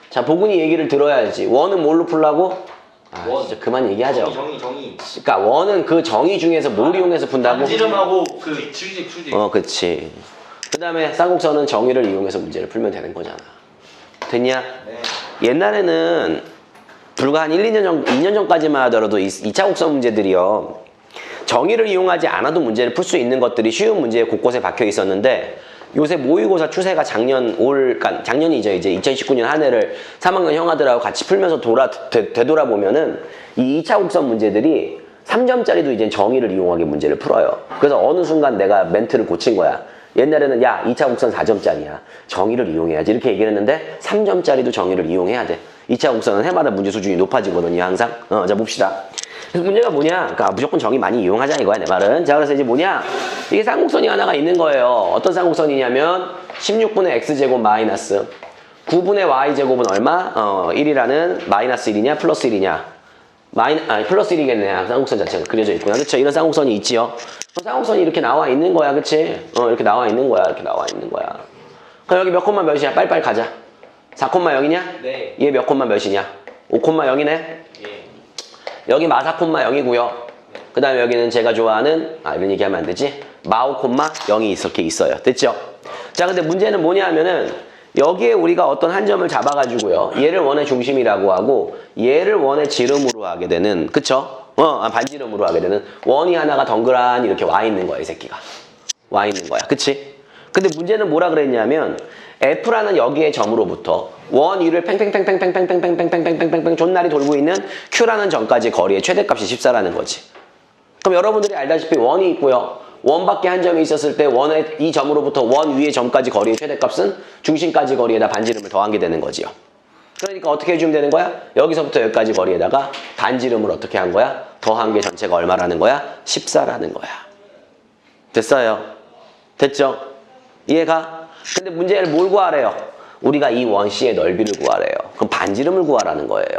자, 보근이 얘기를 들어야지. 원은 뭘로 풀라고? 아, 원. 진짜 그만 얘기하죠. 정의. 그러니까 원은 그 정의 중에서 뭘 이용해서 푼다고? 반지름하고 그 수직. 그치. 그 다음에 쌍곡선은 정의를 이용해서 문제를 풀면 되는 거잖아. 됐냐? 네. 옛날에는 불과 한 2년 전까지만 하더라도 2차 곡선 문제들이요. 정의를 이용하지 않아도 문제를 풀 수 있는 것들이 쉬운 문제에 곳곳에 박혀 있었는데 요새 모의고사 추세가 작년이죠. 이제 2019년 한 해를 3학년 형아들하고 같이 풀면서 되돌아보면은 이 2차 곡선 문제들이 3점짜리도 이제 정의를 이용하게 문제를 풀어요. 그래서 어느 순간 내가 멘트를 고친 거야. 옛날에는 야 2차 곡선 4점짜리야. 정의를 이용해야지 이렇게 얘기를 했는데 3점짜리도 정의를 이용해야 돼. 2차 곡선은 해마다 문제 수준이 높아지거든요. 항상. 자 봅시다. 그래서 문제가 뭐냐? 그러니까 무조건 정의 많이 이용하자 이거야 내 말은. 자 그래서 이제 뭐냐? 이게 쌍곡선이 하나가 있는 거예요. 어떤 쌍곡선이냐면 16분의 x제곱 마이너스 9분의 y제곱은 얼마? 1이라는 마이너스 1이냐 플러스 1이냐? 플러스 1이겠네. 쌍곡선 자체가 그려져 있구나. 그쵸? 이런 쌍곡선이 있지요. 쌍곡선이 이렇게 나와 있는 거야. 그치? 이렇게 나와 있는 거야. 이렇게 나와 있는 거야. 그럼 여기 몇 콤마 몇이야? 빨리빨리 가자. 4,0이냐? 네. 얘 몇 콤마 몇이냐? 5,0이네? 예. 여기 마 4,0이고요. 그 다음에 여기는 제가 좋아하는 이런 얘기하면 안 되지? 마 5,0이 이렇게 있어요. 됐죠? 자 근데 문제는 뭐냐 하면은 여기에 우리가 어떤 한 점을 잡아가지고요. 얘를 원의 중심이라고 하고 얘를 원의 지름으로 하게 되는 그쵸? 반지름으로 하게 되는 원이 하나가 덩그란히 이렇게 와 있는 거야 이 새끼가. 와 있는 거야. 그치? 근데 문제는 뭐라 그랬냐면 F라는 여기의 점으로부터 원 위를 팽팽팽팽팽팽팽팽팽팽팽팽팽팽 존나리 돌고 있는 Q라는 점까지 거리의 최대값이 14라는 거지. 그럼 여러분들이 알다시피 원이 있고요. 원밖에 한 점이 있었을 때 원의 이 점으로부터 원 위의 점까지 거리의 최대값은 중심까지 거리에다 반지름을 더한 게 되는 거지요. 그러니까 어떻게 해주면 되는 거야? 여기서부터 여기까지 거리에다가 반지름을 어떻게 한 거야? 더한 게 전체가 얼마라는 거야? 14라는 거야. 됐어요? 됐죠? 이해가? 근데 문제를 뭘 구하래요? 우리가 이 원C의 넓이를 구하래요. 그럼 반지름을 구하라는 거예요.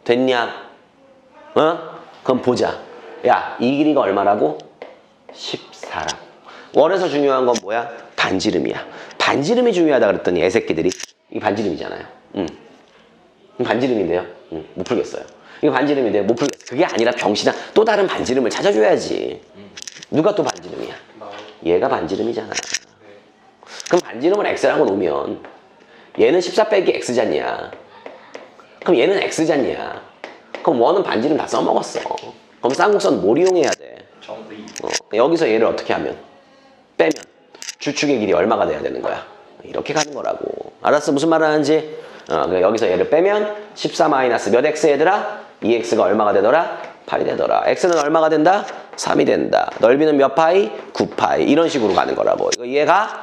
됐냐? 그럼 보자. 야, 이 길이가 얼마라고? 14라고. 원에서 중요한 건 뭐야? 반지름이야. 반지름이 중요하다 그랬더니 애새끼들이 이게 반지름이잖아요. 반지름인데요? 못 풀겠어요. 이거 반지름인데요? 못 풀겠어요. 그게 아니라 병신아 또 다른 반지름을 찾아줘야지. 누가 또 반지름이야? 얘가 반지름이잖아. 그럼 반지름을 x라고 놓으면 얘는 14 빼기 x잖냐. 그럼 얘는 x잖냐. 그럼 원은 반지름 다 써먹었어. 그럼 쌍곡선 뭘 이용해야 돼? 정의. 여기서 얘를 어떻게 하면? 빼면 주축의 길이 얼마가 돼야 되는 거야? 이렇게 가는 거라고. 알았어? 무슨 말 하는지? 여기서 얘를 빼면 14 마이너스 몇 x 얘들아? 2x가 얼마가 되더라? 8이 되더라. x는 얼마가 된다? 3이 된다. 넓이는 몇 파이? 9파이. 이런 식으로 가는 거라고. 이거 이해가?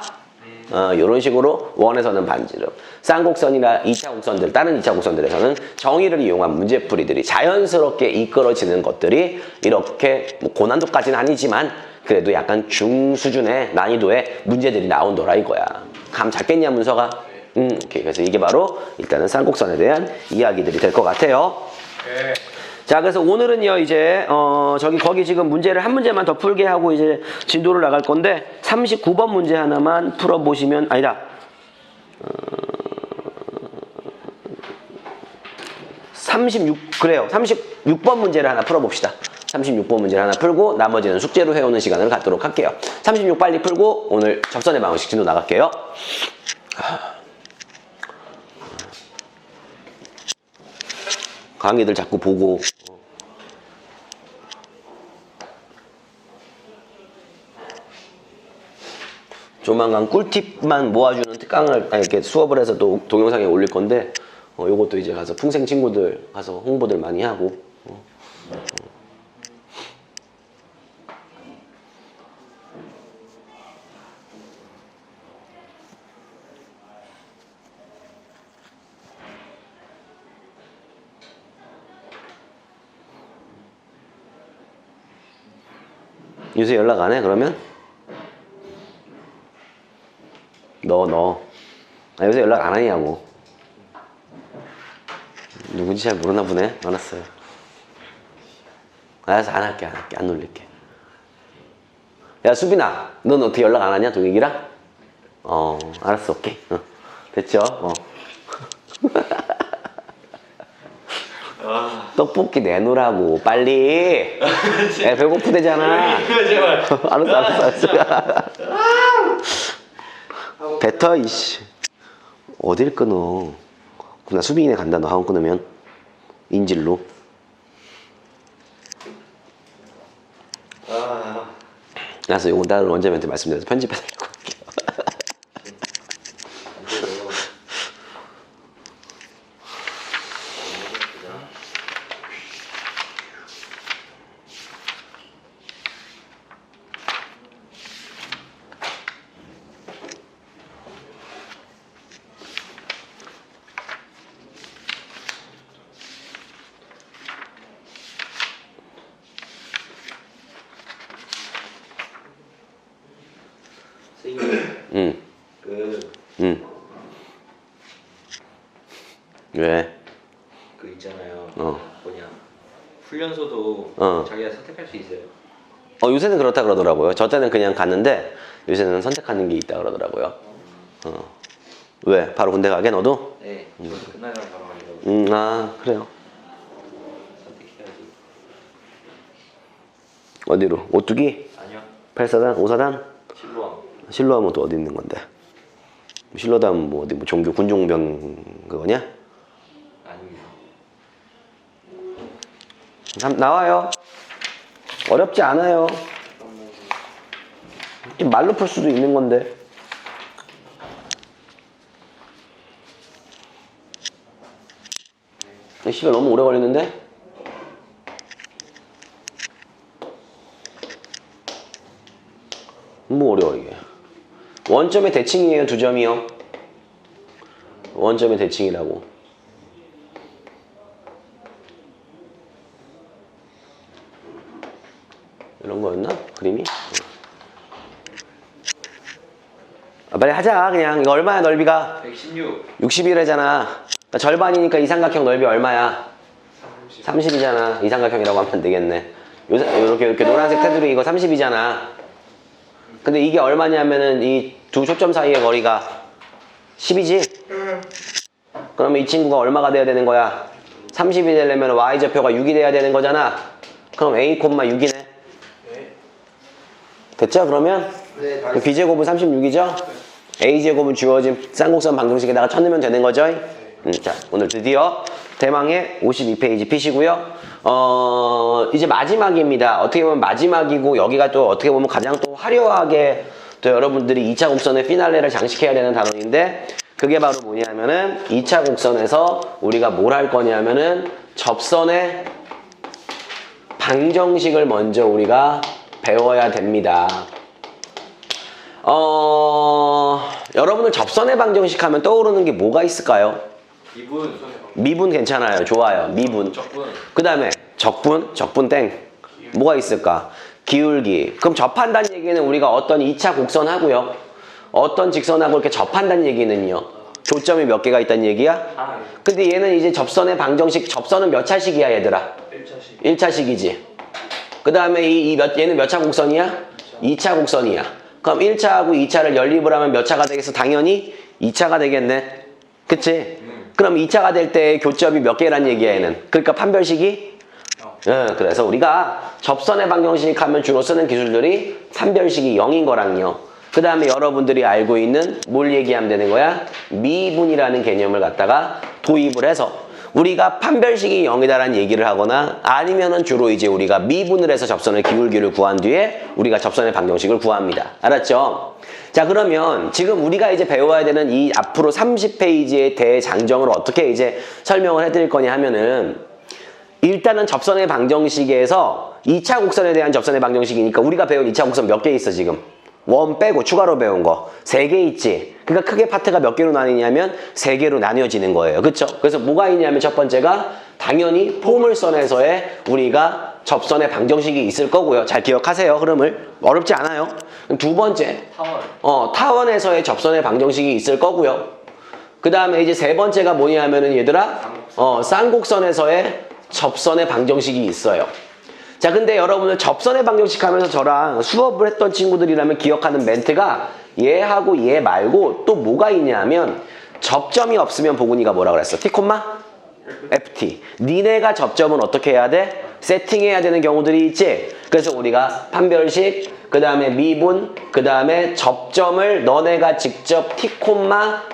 이런 식으로 원에서는 반지름. 쌍곡선이나 2차 곡선들, 다른 2차 곡선들에서는 정의를 이용한 문제풀이들이 자연스럽게 이끌어지는 것들이 이렇게 뭐 고난도까지는 아니지만 그래도 약간 중수준의 난이도의 문제들이 나온더라 이거야. 감 잡겠냐 문서가? 오케이. 그래서 이게 바로 일단은 쌍곡선에 대한 이야기들이 될 것 같아요. 네. 자, 그래서 오늘은요, 이제, 거기 지금 문제를 한 문제만 더 풀게 하고 이제 진도를 나갈 건데, 39번 문제 하나만 풀어보시면, 아니다. 36, 그래요. 36번 문제를 하나 풀어봅시다. 36번 문제를 하나 풀고 나머지는 숙제로 해오는 시간을 갖도록 할게요. 36 빨리 풀고 오늘 접선의 방정식 진도 나갈게요. 강의들 자꾸 보고 조만간 꿀팁만 모아주는 특강을 이렇게 수업을 해서 또 동영상에 올릴 건데 요것도 이제 가서 풍생 친구들 가서 홍보들 많이 하고 요새 연락 안 해 그러면? 너 요새 연락 안 하냐고. 누군지 잘 모르나 보네. 알았어요. 알았어 안 할게 안 놀릴게. 야 수빈아 넌 어떻게 연락 안 하냐 동익이랑? 알았어 오케이 됐죠? 떡볶이 내놓으라고 빨리. 애 배고프대잖아. 제발. 알았어 뱉어 이씨. 어딜 끊어. 나 수빈이네 간다. 너 학원 끊으면 인질로. 알았어 요건 다른 원장님한테 말씀드려서 편집해달라고 할게요. 선생님. 왜? 그 있잖아요. 어. 뭐냐. 훈련소도 어. 자기가 선택할 수 있어요. 요새는 그렇다 그러더라고요. 저 때는 그냥 갔는데 요새는 선택하는 게 있다 그러더라고요. 왜? 바로 군대 가게 너도? 네. 저는 끝나면 바로 가려고. 아 그래요. 선택해야지. 어디로? 오뚜기? 아니요. 8사단? 5사단? 실로암. 실로하면 또 어디 있는 건데? 실로다 하면 뭐 어디 뭐 종교 군종병 그거냐? 아닙니다. 나와요. 어렵지 않아요. 말로 풀 수도 있는 건데. 시간 너무 오래 걸리는데? 뭐 어려워 이게. 원점의 대칭이에요, 2점이요. 원점의 대칭이라고. 이런 거였나? 그림이? 빨리 하자 그냥. 이거 얼마야 넓이가? 116. 61이잖아. 그러니까 절반이니까 이 삼각형 넓이 얼마야? 30이잖아. 이 삼각형이라고 하면 안 되겠네. 이렇게 노란색 테두리 이거 30이잖아. 근데 이게 얼마냐면은 이 두 초점 사이의 거리가 10이지? 그러면 이 친구가 얼마가 돼야 되는 거야? 30이 되려면 y좌표가 6이 돼야 되는 거잖아. 그럼 a, 6이네. 됐죠? 그러면? 네, b제곱은 36이죠? a제곱은 주어진 쌍곡선 방정식에다가 쳐넣으면 되는 거죠? 자, 오늘 드디어 대망의 52페이지 피시고요. 이제 마지막입니다. 어떻게 보면 마지막이고 여기가 또 어떻게 보면 가장 또 화려하게 또 여러분들이 2차 곡선의 피날레를 장식해야 되는 단원인데 그게 바로 뭐냐면은 2차 곡선에서 우리가 뭘 할 거냐면은 접선의 방정식을 먼저 우리가 배워야 됩니다. 여러분들 접선의 방정식 하면 떠오르는 게 뭐가 있을까요? 미분. 미분 괜찮아요. 좋아요. 미분. 적분. 그 다음에 적분 땡. 뭐가 있을까? 기울기. 그럼 접한다는 얘기는 우리가 어떤 2차 곡선하고요. 어떤 직선하고 이렇게 접한다는 얘기는요. 조점이 몇 개가 있다는 얘기야? 근데 얘는 이제 접선의 방정식, 접선은 몇 차식이야 얘들아? 1차식. 1차식이지. 그 다음에 얘는 몇 차 곡선이야? 2차 곡선이야. 그럼 1차하고 2차를 연립을 하면 몇 차가 되겠어? 당연히 2차가 되겠네. 그치? 그럼 2차가 될 때 교점이 몇 개란 얘기야 얘는? 그러니까 판별식이 그래서 우리가 접선의 방정식 하면 주로 쓰는 기술들이 판별식이 0인 거랑요. 그 다음에 여러분들이 알고 있는 뭘 얘기하면 되는 거야? 미분이라는 개념을 갖다가 도입을 해서 우리가 판별식이 0이다라는 얘기를 하거나 아니면은 주로 이제 우리가 미분을 해서 접선의 기울기를 구한 뒤에 우리가 접선의 방정식을 구합니다. 알았죠? 자, 그러면 지금 우리가 이제 배워야 되는 이 앞으로 30페이지의 대장정을 어떻게 이제 설명을 해드릴 거냐 하면은 일단은 접선의 방정식에서 2차 곡선에 대한 접선의 방정식이니까 우리가 배운 2차 곡선 몇 개 있어 지금? 원 빼고 추가로 배운 거 3개 있지. 그러니까 크게 파트가 몇 개로 나뉘냐면 3개로 나뉘어지는 거예요. 그쵸? 그래서 뭐가 있냐면 첫 번째가 당연히 포물선에서의 우리가 접선의 방정식이 있을 거고요. 잘 기억하세요. 흐름을. 어렵지 않아요. 두 번째 타원에서의 접선의 방정식이 있을 거고요. 그 다음에 이제 세 번째가 뭐냐면은 얘들아 쌍곡선에서의 접선의 방정식이 있어요. 자, 근데 여러분들 접선의 방정식 하면서 저랑 수업을 했던 친구들이라면 기억하는 멘트가 얘하고 얘 말고 또 뭐가 있냐면 접점이 없으면 보근이가 뭐라 그랬어? T, FT. 니네가 접점은 어떻게 해야 돼? 세팅해야 되는 경우들이 있지? 그래서 우리가 판별식, 그 다음에 미분, 그 다음에 접점을 너네가 직접 T,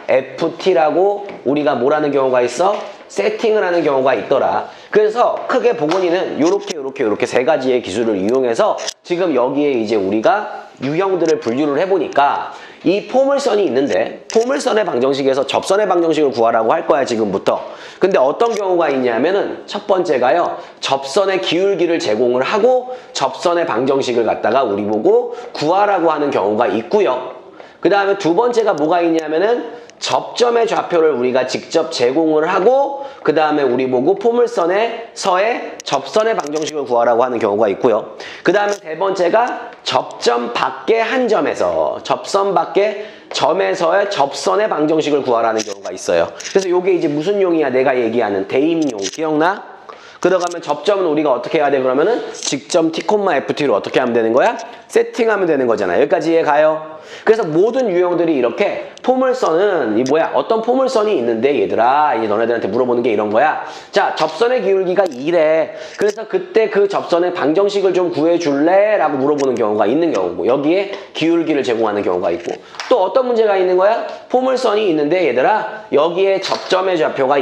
FT라고 우리가 뭐라는 경우가 있어? 세팅을 하는 경우가 있더라. 그래서 크게 보건이는 요렇게 세 가지의 기술을 이용해서 지금 여기에 이제 우리가 유형들을 분류를 해보니까 이 포물선이 있는데 포물선의 방정식에서 접선의 방정식을 구하라고 할 거야 지금부터. 근데 어떤 경우가 있냐면은 첫 번째가요 접선의 기울기를 제공을 하고 접선의 방정식을 갖다가 우리 보고 구하라고 하는 경우가 있고요. 그 다음에 두 번째가 뭐가 있냐면은 접점의 좌표를 우리가 직접 제공을 하고 그 다음에 우리 보고 포물선에서의 접선의 방정식을 구하라고 하는 경우가 있고요. 그 다음에 세 번째가 접점 밖의 한 점에서 접선 밖의 점에서의 접선의 방정식을 구하라는 경우가 있어요. 그래서 이게 이제 무슨 용이야? 내가 얘기하는 대입용. 기억나? 그러가면 접점은 우리가 어떻게 해야 돼? 그러면은 직점 T, FT로 어떻게 하면 되는 거야? 세팅하면 되는 거잖아. 여기까지 이해 가요? 그래서 모든 유형들이 이렇게 포물선은 어떤 포물선이 있는데 얘들아 이제 너네들한테 물어보는 게 이런 거야. 자, 접선의 기울기가 2래. 그래서 그때 그 접선의 방정식을 좀 구해줄래? 라고 물어보는 경우가 있는 경우고 여기에 기울기를 제공하는 경우가 있고 또 어떤 문제가 있는 거야? 포물선이 있는데 얘들아 여기에 접점의 좌표가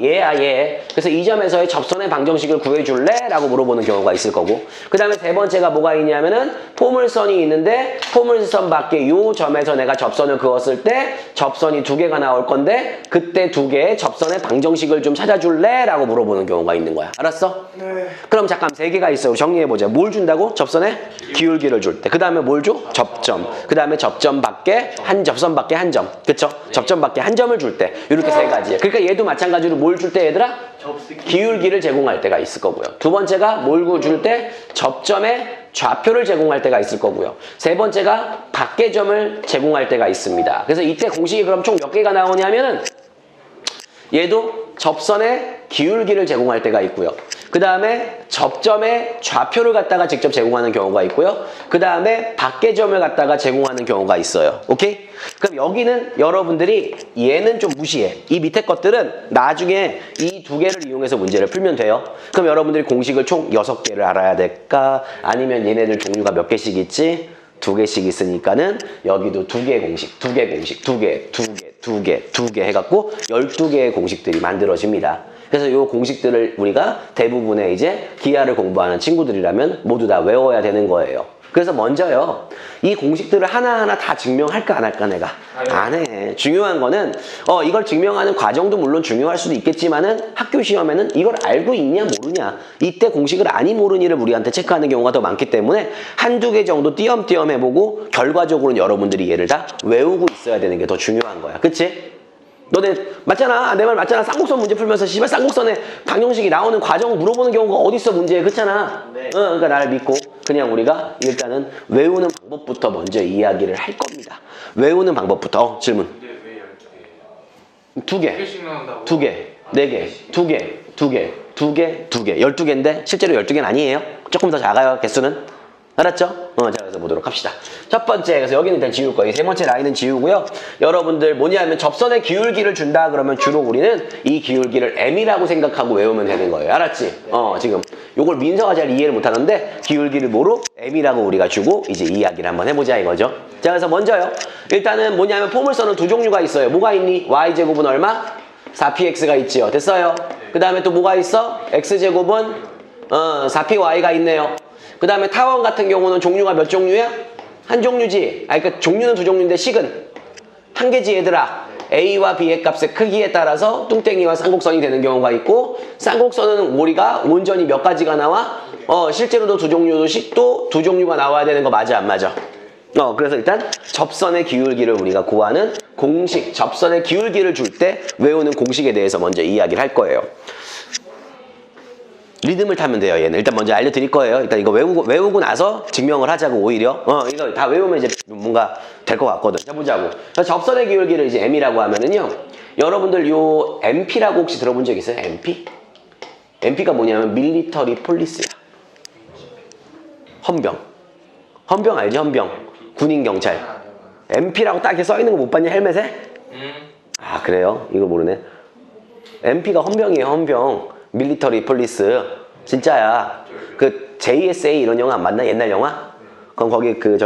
얘야 얘. 그래서 이 점에서의 접선의 방정식을 구해줄래? 라고 물어보는 경우가 있을 거고 그 다음에 세 번째가 뭐가 있냐면은 포물선이 있는데 포물선 밖에 요 점에서 내가 접선을 그었을 때 접선이 2개가 나올 건데 그때 2개의 접선의 방정식을 좀 찾아줄래? 라고 물어보는 경우가 있는 거야. 알았어? 네. 그럼 잠깐 3개가 있어. 정리해보자. 뭘 준다고? 접선의 기울기를 줄 때. 그 다음에 뭘 줘? 접점. 그 다음에 접점 밖에 접선 밖에 한 점. 그쵸? 접점 밖에 한 점을 줄 때. 이렇게 3가지야. 그러니까 얘도 마찬가지로 뭘 줄 때 얘들아? 기울기를 제공할 때가 있을 거고요. 두 번째가 뭘 줄 때? 접점의 좌표를 제공할 때가 있을 거고요. 세 번째가 밖의 점을 제공할 때가 있습니다. 그래서 이때 공식이 그럼 총 몇 개가 나오냐면은 얘도 접선의 기울기를 제공할 때가 있고요. 그 다음에 접점의 좌표를 갖다가 직접 제공하는 경우가 있고요. 그 다음에 밖의 점을 갖다가 제공하는 경우가 있어요. 오케이? 그럼 여기는 여러분들이 얘는 좀 무시해. 이 밑에 것들은 나중에 이 2개를 이용해서 문제를 풀면 돼요. 그럼 여러분들이 공식을 총 6개를 알아야 될까? 아니면 얘네들 종류가 몇 개씩 있지? 2개씩 있으니까는 여기도 2개의 공식, 2개 공식, 2개 해갖고 12개의 공식들이 만들어집니다. 그래서 이 공식들을 우리가 대부분의 이제 기하를 공부하는 친구들이라면 모두 다 외워야 되는 거예요. 그래서 먼저요, 이 공식들을 하나하나 다 증명할까 안 할까 내가? 안 해. 중요한 거는 이걸 증명하는 과정도 물론 중요할 수도 있겠지만은 학교 시험에는 이걸 알고 있냐 모르냐, 이때 공식을 아니 모르니를 우리한테 체크하는 경우가 더 많기 때문에 한두 개 정도 띄엄띄엄 해보고 결과적으로는 여러분들이 얘를 다 외우고 있어야 되는 게 더 중요한 거야. 그치? 너네 맞잖아. 내 말 맞잖아. 쌍곡선 문제 풀면서 씨발 쌍곡선의 방정식이 나오는 과정 물어보는 경우가 어딨어 문제에. 그렇잖아. 네. 그러니까 나를 믿고 그냥 우리가 일단은 외우는 방법부터 먼저 이야기를 할 겁니다. 외우는 방법부터. 질문. 근데 왜 10개? 2개. 2개씩 나온다고? 2개. 4개. 2개. 2개. 2개. 2개. 12개인데 실제로 12개는 아니에요. 조금 더 작아요. 개수는. 알았죠? 자, 그래서 보도록 합시다. 첫 번째, 그래서 여기는 일단 지울 거예요. 세 번째 라인은 지우고요. 여러분들 뭐냐면 접선에 기울기를 준다 그러면 주로 우리는 이 기울기를 m이라고 생각하고 외우면 되는 거예요. 알았지? 지금 요걸 민서가 잘 이해를 못 하는데 기울기를 뭐로? m이라고 우리가 주고 이제 이야기를 한번 해보자 이거죠. 자, 그래서 먼저요. 일단은 뭐냐면 포물선은 두 종류가 있어요. 뭐가 있니? y제곱은 얼마? 4px가 있지요. 됐어요? 그 다음에 또 뭐가 있어? x제곱은 4py가 있네요. 그 다음에 타원 같은 경우는 종류가 몇 종류야? 한 종류지. 그러니까 종류는 두 종류인데 식은 한 개지 얘들아. A와 B의 값의 크기에 따라서 뚱땡이와 쌍곡선이 되는 경우가 있고, 쌍곡선은 우리가 온전히 몇 가지가 나와? 실제로도 두 종류도 식도 두 종류가 나와야 되는 거 맞아 안 맞아? 그래서 일단 접선의 기울기를 우리가 구하는 공식, 접선의 기울기를 줄 때 외우는 공식에 대해서 먼저 이야기를 할 거예요. 리듬을 타면 돼요. 얘는 일단 먼저 알려드릴 거예요. 일단 이거 외우고 나서 증명을 하자고. 오히려 이거 다 외우면 이제 뭔가 될 것 같거든. 자, 보자고. 접선의 기울기를 이제 m이라고 하면은요, 여러분들 요 MP라고 혹시 들어본 적 있어요? MP? MP가 뭐냐면 밀리터리 폴리스야. 헌병 알지? 헌병. 군인 경찰. MP라고 딱 이렇게 써있는 거 못 봤냐? 헬멧에? 아, 그래요? 이걸 모르네. MP가 헌병이에요. 헌병. 밀리터리 폴리스. 진짜야. 그 JSA 이런 영화 안 봤나? 옛날 영화? 그럼 거기 그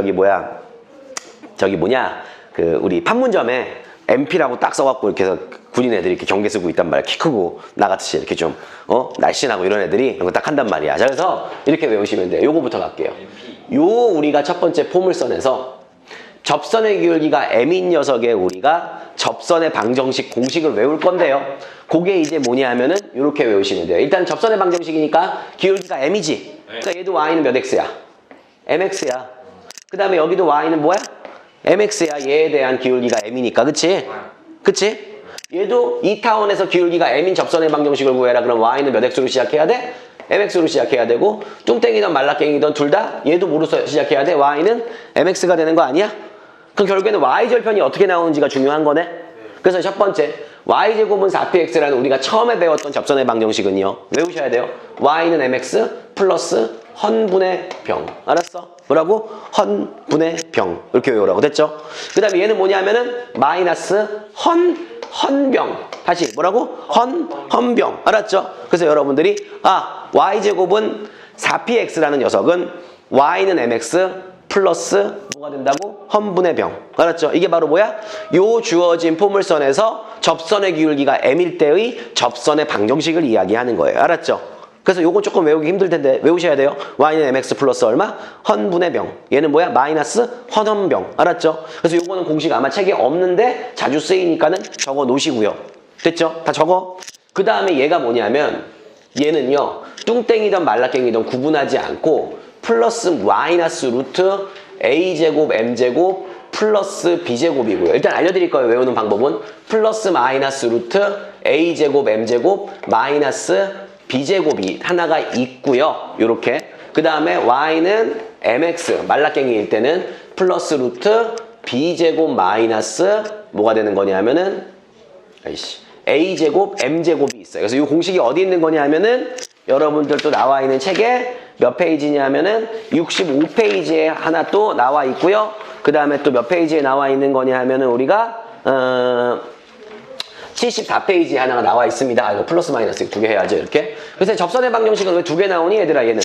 우리 판문점에 MP라고 딱 써갖고 이렇게 해서 군인 애들이 이렇게 경계 쓰고 있단 말이야. 키 크고 나같이 이렇게 좀 날씬하고 이런 애들이 이런 거 딱 한단 말이야. 자, 그래서 이렇게 외우시면 돼요. 요거부터 갈게요. 요 우리가 첫 번째 포물선에서 접선의 기울기가 m인 녀석에 우리가 접선의 방정식 공식을 외울 건데요. 그게 이제 뭐냐 하면은 이렇게 외우시면 돼요. 일단 접선의 방정식이니까 기울기가 m이지. 그러니까 얘도 y는 몇 x야? mx야. 그 다음에 여기도 y는 뭐야? mx야. 얘에 대한 기울기가 m이니까. 그치? 그치? 얘도 이 타원에서 기울기가 m인 접선의 방정식을 구해라. 그럼 y는 몇 x로 시작해야 돼? mx로 시작해야 되고, 뚱땡이든 말라깽이든 둘 다 얘도 뭐로 시작해야 돼? y는 mx가 되는 거 아니야? 그럼 결국에는 y절편이 어떻게 나오는지가 중요한 거네. 그래서 첫 번째, y제곱은 4px라는 우리가 처음에 배웠던 접선의 방정식은요, 외우셔야 돼요. y는 mx 플러스 헌분의 병. 알았어? 뭐라고? 헌분의 병. 이렇게 외우라고. 됐죠? 그 다음에 얘는 뭐냐면은 마이너스 헌병. 다시 뭐라고? 헌병. 알았죠? 그래서 여러분들이 y제곱은 4px라는 녀석은 y는 mx 플러스 뭐가 된다고? 헌분의 병. 알았죠? 이게 바로 뭐야? 요 주어진 포물선에서 접선의 기울기가 m일 때의 접선의 방정식을 이야기하는 거예요. 알았죠? 그래서 요건 조금 외우기 힘들 텐데 외우셔야 돼요. y는 mx 플러스 얼마? 헌분의 병. 얘는 뭐야? 마이너스 헌헌병. 알았죠? 그래서 요거는 공식 아마 책에 없는데 자주 쓰이니까는 적어 놓으시고요. 됐죠? 다 적어. 그 다음에 얘가 뭐냐면 얘는요, 뚱땡이든 말라깽이든 구분하지 않고 플러스 마이너스 루트 a제곱 m제곱 플러스 b제곱이고요. 일단 알려드릴 거예요. 외우는 방법은 플러스 마이너스 루트 a제곱 m제곱 마이너스 b제곱이 하나가 있고요. 요렇게. 그 다음에 y는 mx 말라깽이일 때는 플러스 루트 b제곱 마이너스 뭐가 되는 거냐면은 a제곱 m제곱이 있어요. 그래서 이 공식이 어디 있는 거냐면은 여러분들도 나와 있는 책에 몇 페이지냐면은 65페이지에 하나 또 나와 있고요. 그 다음에 또 몇 페이지에 나와 있는 거냐 하면은 우리가 74페이지에 하나가 나와 있습니다. 이거 플러스 마이너스 두 개 해야죠. 이렇게. 그래서 접선의 방정식은 왜 두 개 나오니 얘들아? 얘는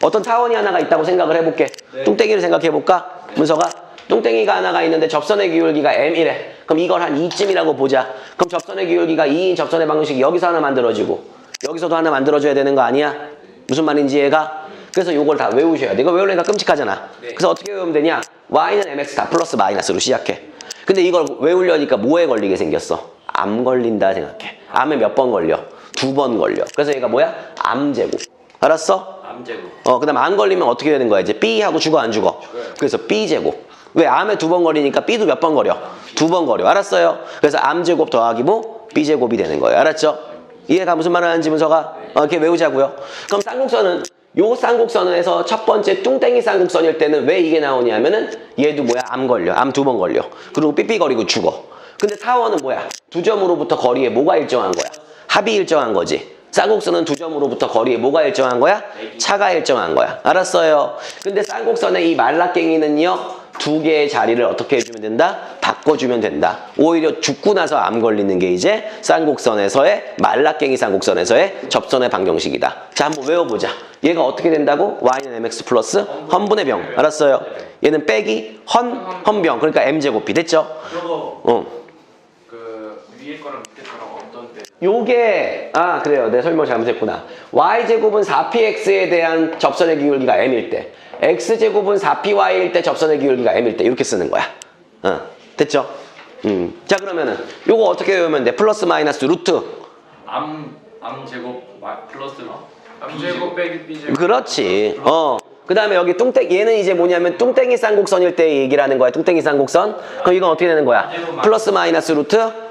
어떤 타원이 하나가 있다고 생각을 해볼게. 뚱땡이를 생각해볼까? 문서가 뚱땡이가 하나가 있는데 접선의 기울기가 m이래. 그럼 이걸 한 2쯤이라고 보자. 그럼 접선의 기울기가 2인 접선의 방정식이 여기서 하나 만들어지고 여기서도 하나 만들어줘야 되는 거 아니야? 무슨 말인지 얘가? 그래서 요걸 다 외우셔야 돼. 이거 외우려니까 끔찍하잖아. 그래서 어떻게 외우면 되냐? y는 mx 다 플러스 마이너스로 시작해. 근데 이걸 외우려니까 뭐에 걸리게 생겼어? 암 걸린다 생각해. 암에 몇 번 걸려? 2번 걸려. 그래서 얘가 뭐야? 암제곱. 알았어? 암제곱. 그 다음 안 걸리면 어떻게 되는 거야? 이제 B하고 죽어 안 죽어? 그래서 B제곱. 왜? 암에 2번 걸리니까 B도 몇 번 걸려? 2번 걸려. 알았어요? 그래서 암제곱 더하기 뭐? B제곱이 되는 거예요. 알았죠? 이해가 무슨 말을 하는지 문서가? 이렇게 외우자고요. 그럼 쌍곡선은 요 쌍곡선에서 첫 번째 뚱땡이 쌍곡선일 때는 왜 이게 나오냐면은 얘도 뭐야? 암 걸려. 암 2번 걸려. 그리고 삐삐거리고 죽어. 근데 타원은 뭐야? 두 점으로부터 거리에 뭐가 일정한 거야? 합이 일정한 거지. 쌍곡선은 두 점으로부터 거리 뭐가 일정한 거야? 차가 일정한 거야. 알았어요. 근데 쌍곡선의 이 말라깽이는요. 두 개의 자리를 어떻게 해주면 된다? 바꿔주면 된다. 오히려 죽고 나서 암 걸리는 게 이제 쌍곡선에서의 말라깽이 쌍곡선에서의 접선의 방정식이다. 자, 한번 외워보자. 얘가 어떻게 된다고? y는 mx 플러스 헌분의 병. 알았어요. 얘는 빼기 헌병. 그러니까 m제곱이 됐죠? 저거 그 위에 거랑 밑에 거랑 어떤 때? 요게 그래요. 내 설명 잘못했구나. y제곱은 4px에 대한 접선의 기울기가 m일 때, x제곱은 4py일 때 접선의 기울기가 m일 때 이렇게 쓰는 거야. 됐죠? 자, 그러면은 요거 어떻게 외우면 돼? 플러스 마이너스 루트. 암 제곱 플러스 B제곱 빼기 B제곱. 그렇지. 그 다음에 여기 얘는 이제 뭐냐면 뚱땡이 쌍곡선일 때 얘기를 하는 거야. 뚱땡이 쌍곡선. 그럼 이건 어떻게 되는 거야? 플러스 마이너스 루트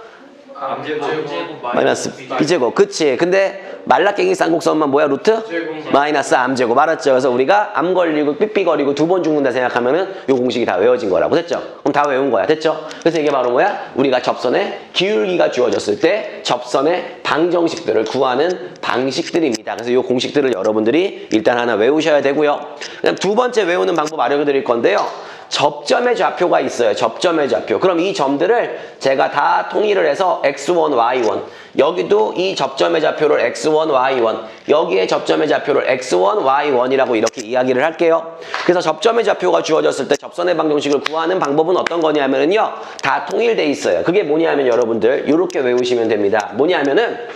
암제곱 마이너스 b제곱. 그치. 근데 말라깽이 쌍곡선만 뭐야? 루트 마이너스 암제곱. 알았죠? 그래서 우리가 암 걸리고 삐삐 거리고 두 번 죽는다 생각하면은 요 공식이 다 외워진 거라고. 됐죠? 그럼 다 외운 거야. 됐죠? 그래서 이게 바로 뭐야? 우리가 접선의 기울기가 주어졌을 때 접선의 방정식들을 구하는 방식들입니다. 그래서 요 공식들을 여러분들이 일단 하나 외우셔야 되고요. 그다음 두 번째 외우는 방법 알려드릴 건데요. 접점의 좌표가 있어요. 접점의 좌표. 그럼 이 점들을 제가 다 통일을 해서 x1, y1. 여기도 이 접점의 좌표를 x1, y1. 여기에 접점의 좌표를 x1, y1이라고 이렇게 이야기를 할게요. 그래서 접점의 좌표가 주어졌을 때 접선의 방정식을 구하는 방법은 어떤 거냐면요. 다 통일돼 있어요. 그게 뭐냐면 여러분들 이렇게 외우시면 됩니다. 뭐냐면은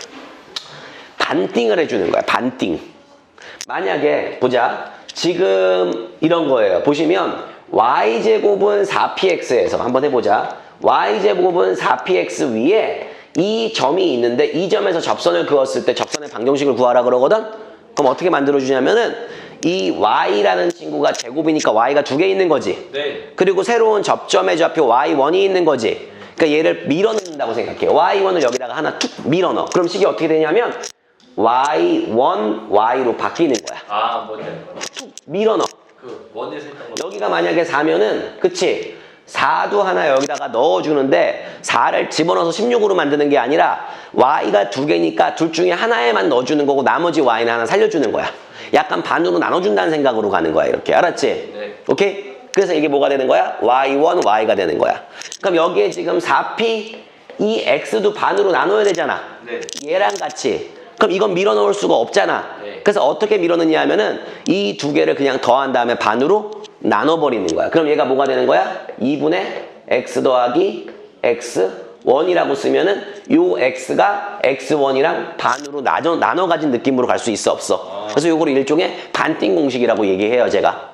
반띵을 해주는 거야. 반띵. 만약에 보자. 지금 이런 거예요. 보시면 y제곱은 4px에서 한번 해보자. y제곱은 4px 위에 이 점이 있는데 이 점에서 접선을 그었을 때 접선의 방정식을 구하라 그러거든? 그럼 어떻게 만들어주냐면은 이 y라는 친구가 제곱이니까 y가 두 개 있는 거지. 네. 그리고 새로운 접점의 좌표 y1이 있는 거지. 그러니까 얘를 밀어넣는다고 생각해. y1을 여기다가 하나 툭 밀어넣어. 그럼 식이 어떻게 되냐면 y1, y로 바뀌는 거야. 뭔지 알것 같아. 툭 밀어넣어. 그 원에서 했던 거. 여기가 만약에 4면은 그치? 4도 하나 여기다가 넣어주는데 4를 집어넣어서 16으로 만드는 게 아니라 y가 두 개니까 둘 중에 하나에만 넣어주는 거고 나머지 y는 하나 살려주는 거야. 약간 반으로 나눠준다는 생각으로 가는 거야. 이렇게. 알았지? 네. 오케이? 그래서 이게 뭐가 되는 거야? y1, y가 되는 거야. 그럼 여기에 지금 4p 이 x도 반으로 나눠야 되잖아. 네. 얘랑 같이. 그럼 이건 밀어넣을 수가 없잖아. 네. 그래서 어떻게 밀어넣냐 하면은 이 두 개를 그냥 더한 다음에 반으로 나눠버리는 거야. 그럼 얘가 뭐가 되는 거야? 2분의 x 더하기 x1이라고 쓰면은 요 x가 x1이랑 반으로 나눠 가진 느낌으로 갈 수 있어 없어? 그래서 요거를 일종의 반띵 공식이라고 얘기해요 제가.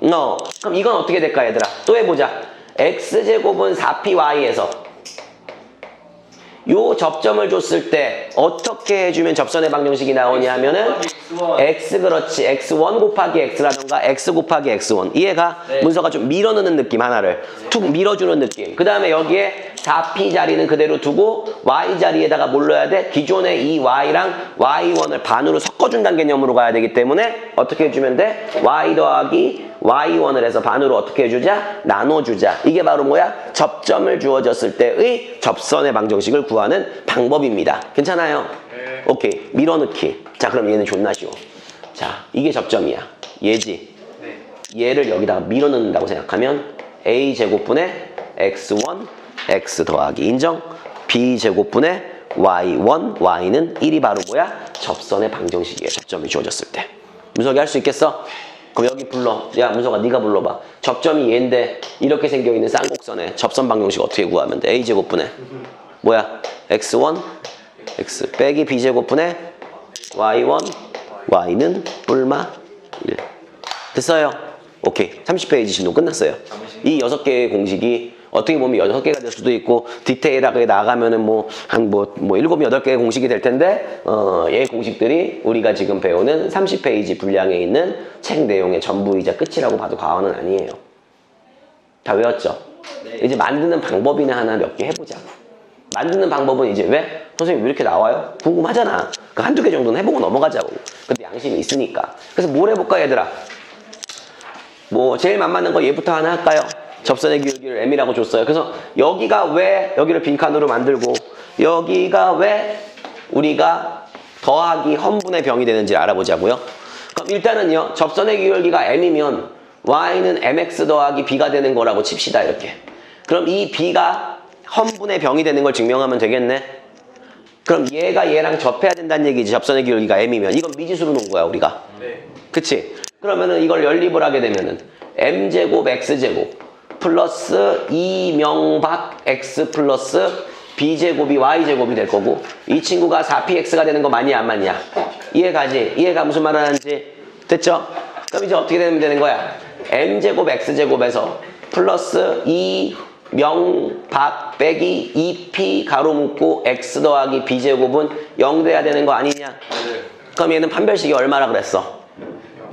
그럼 이건 어떻게 될까 얘들아? 또 해보자. x제곱은 4py에서 요 접점을 줬을 때 어떻게 해주면 접선의 방정식이 나오냐 하면은 x 그렇지 x1 곱하기 x라던가 x 곱하기 x1 이해가? 네. 문서가 좀 밀어넣는 느낌 하나를 툭 밀어주는 느낌. 그 다음에 여기에 4p 자리는 그대로 두고 y 자리에다가 뭘 넣어야 돼? 기존의 이 y랑 y1을 반으로 섞어준다는 개념으로 가야 되기 때문에 어떻게 해주면 돼? y 더하기 y1을 해서 반으로 어떻게 해주자? 나눠주자. 이게 바로 뭐야? 접점을 주어졌을 때의 접선의 방정식을 구하는 방법입니다. 괜찮아요? 네. 오케이. 밀어넣기. 자, 그럼 얘는 존나 쉬워. 자, 이게 접점이야. 얘지. 네. 얘를 여기다가 밀어넣는다고 생각하면 a제곱분의 x1, x 더하기 인정? b제곱분의 y1, y는 1이 바로 뭐야? 접선의 방정식이에요. 접점이 주어졌을 때. 문석이 할 수 있겠어? 그럼 여기 불러. 야, 문석아, 네가 불러봐. 접점이 얘인데 이렇게 생겨있는 쌍곡선의 접선 방정식 어떻게 구하면 돼? a제곱분의 뭐야? x1, x 빼기 b제곱분의 y1, y는 뿔마 1. 됐어요? 오케이. 30페이지 진도 끝났어요. 이 6개의 공식이 어떻게 보면 6개가 될 수도 있고 디테일하게 나가면은 뭐 한 뭐 7, 8개의 공식이 될 텐데 얘 공식들이 우리가 지금 배우는 30페이지 분량에 있는 책 내용의 전부이자 끝이라고 봐도 과언은 아니에요. 다 외웠죠? 네. 이제 만드는 방법이나 하나 몇 개 해보자고. 만드는 방법은 이제 왜? 선생님 왜 이렇게 나와요? 궁금하잖아. 그 한두 개 정도는 해보고 넘어가자고. 근데 양심이 있으니까. 그래서 뭘 해볼까 얘들아? 뭐 제일 만만한 거 얘부터 하나 할까요? 접선의 기울기를 m이라고 줬어요. 그래서 여기가 왜 여기를 빈칸으로 만들고 여기가 왜 우리가 더하기 험분의 병이 되는지 알아보자고요. 그럼 일단은요, 접선의 기울기가 m이면 y는 mx 더하기 b가 되는 거라고 칩시다, 이렇게. 그럼 이 b가 험분의 병이 되는 걸 증명하면 되겠네. 그럼 얘가 얘랑 접해야 된다는 얘기지. 접선의 기울기가 m이면. 이건 미지수로 놓은 거야, 우리가. 네. 그치? 그러면은 이걸 연립을 하게 되면은 m제곱 x제곱 플러스 2명박 x 플러스 b제곱이 y제곱이 될 거고, 이 친구가 4px가 되는 거 맞냐 안 맞냐? 이해가지? 이해가 무슨 말을 하는지 됐죠? 그럼 이제 어떻게 되는 거야? m제곱 x제곱에서 플러스 2명박 빼기 2p 가로 묶고 x 더하기 b제곱은 0 돼야 되는 거 아니냐? 그럼 얘는 판별식이 얼마라 그랬어?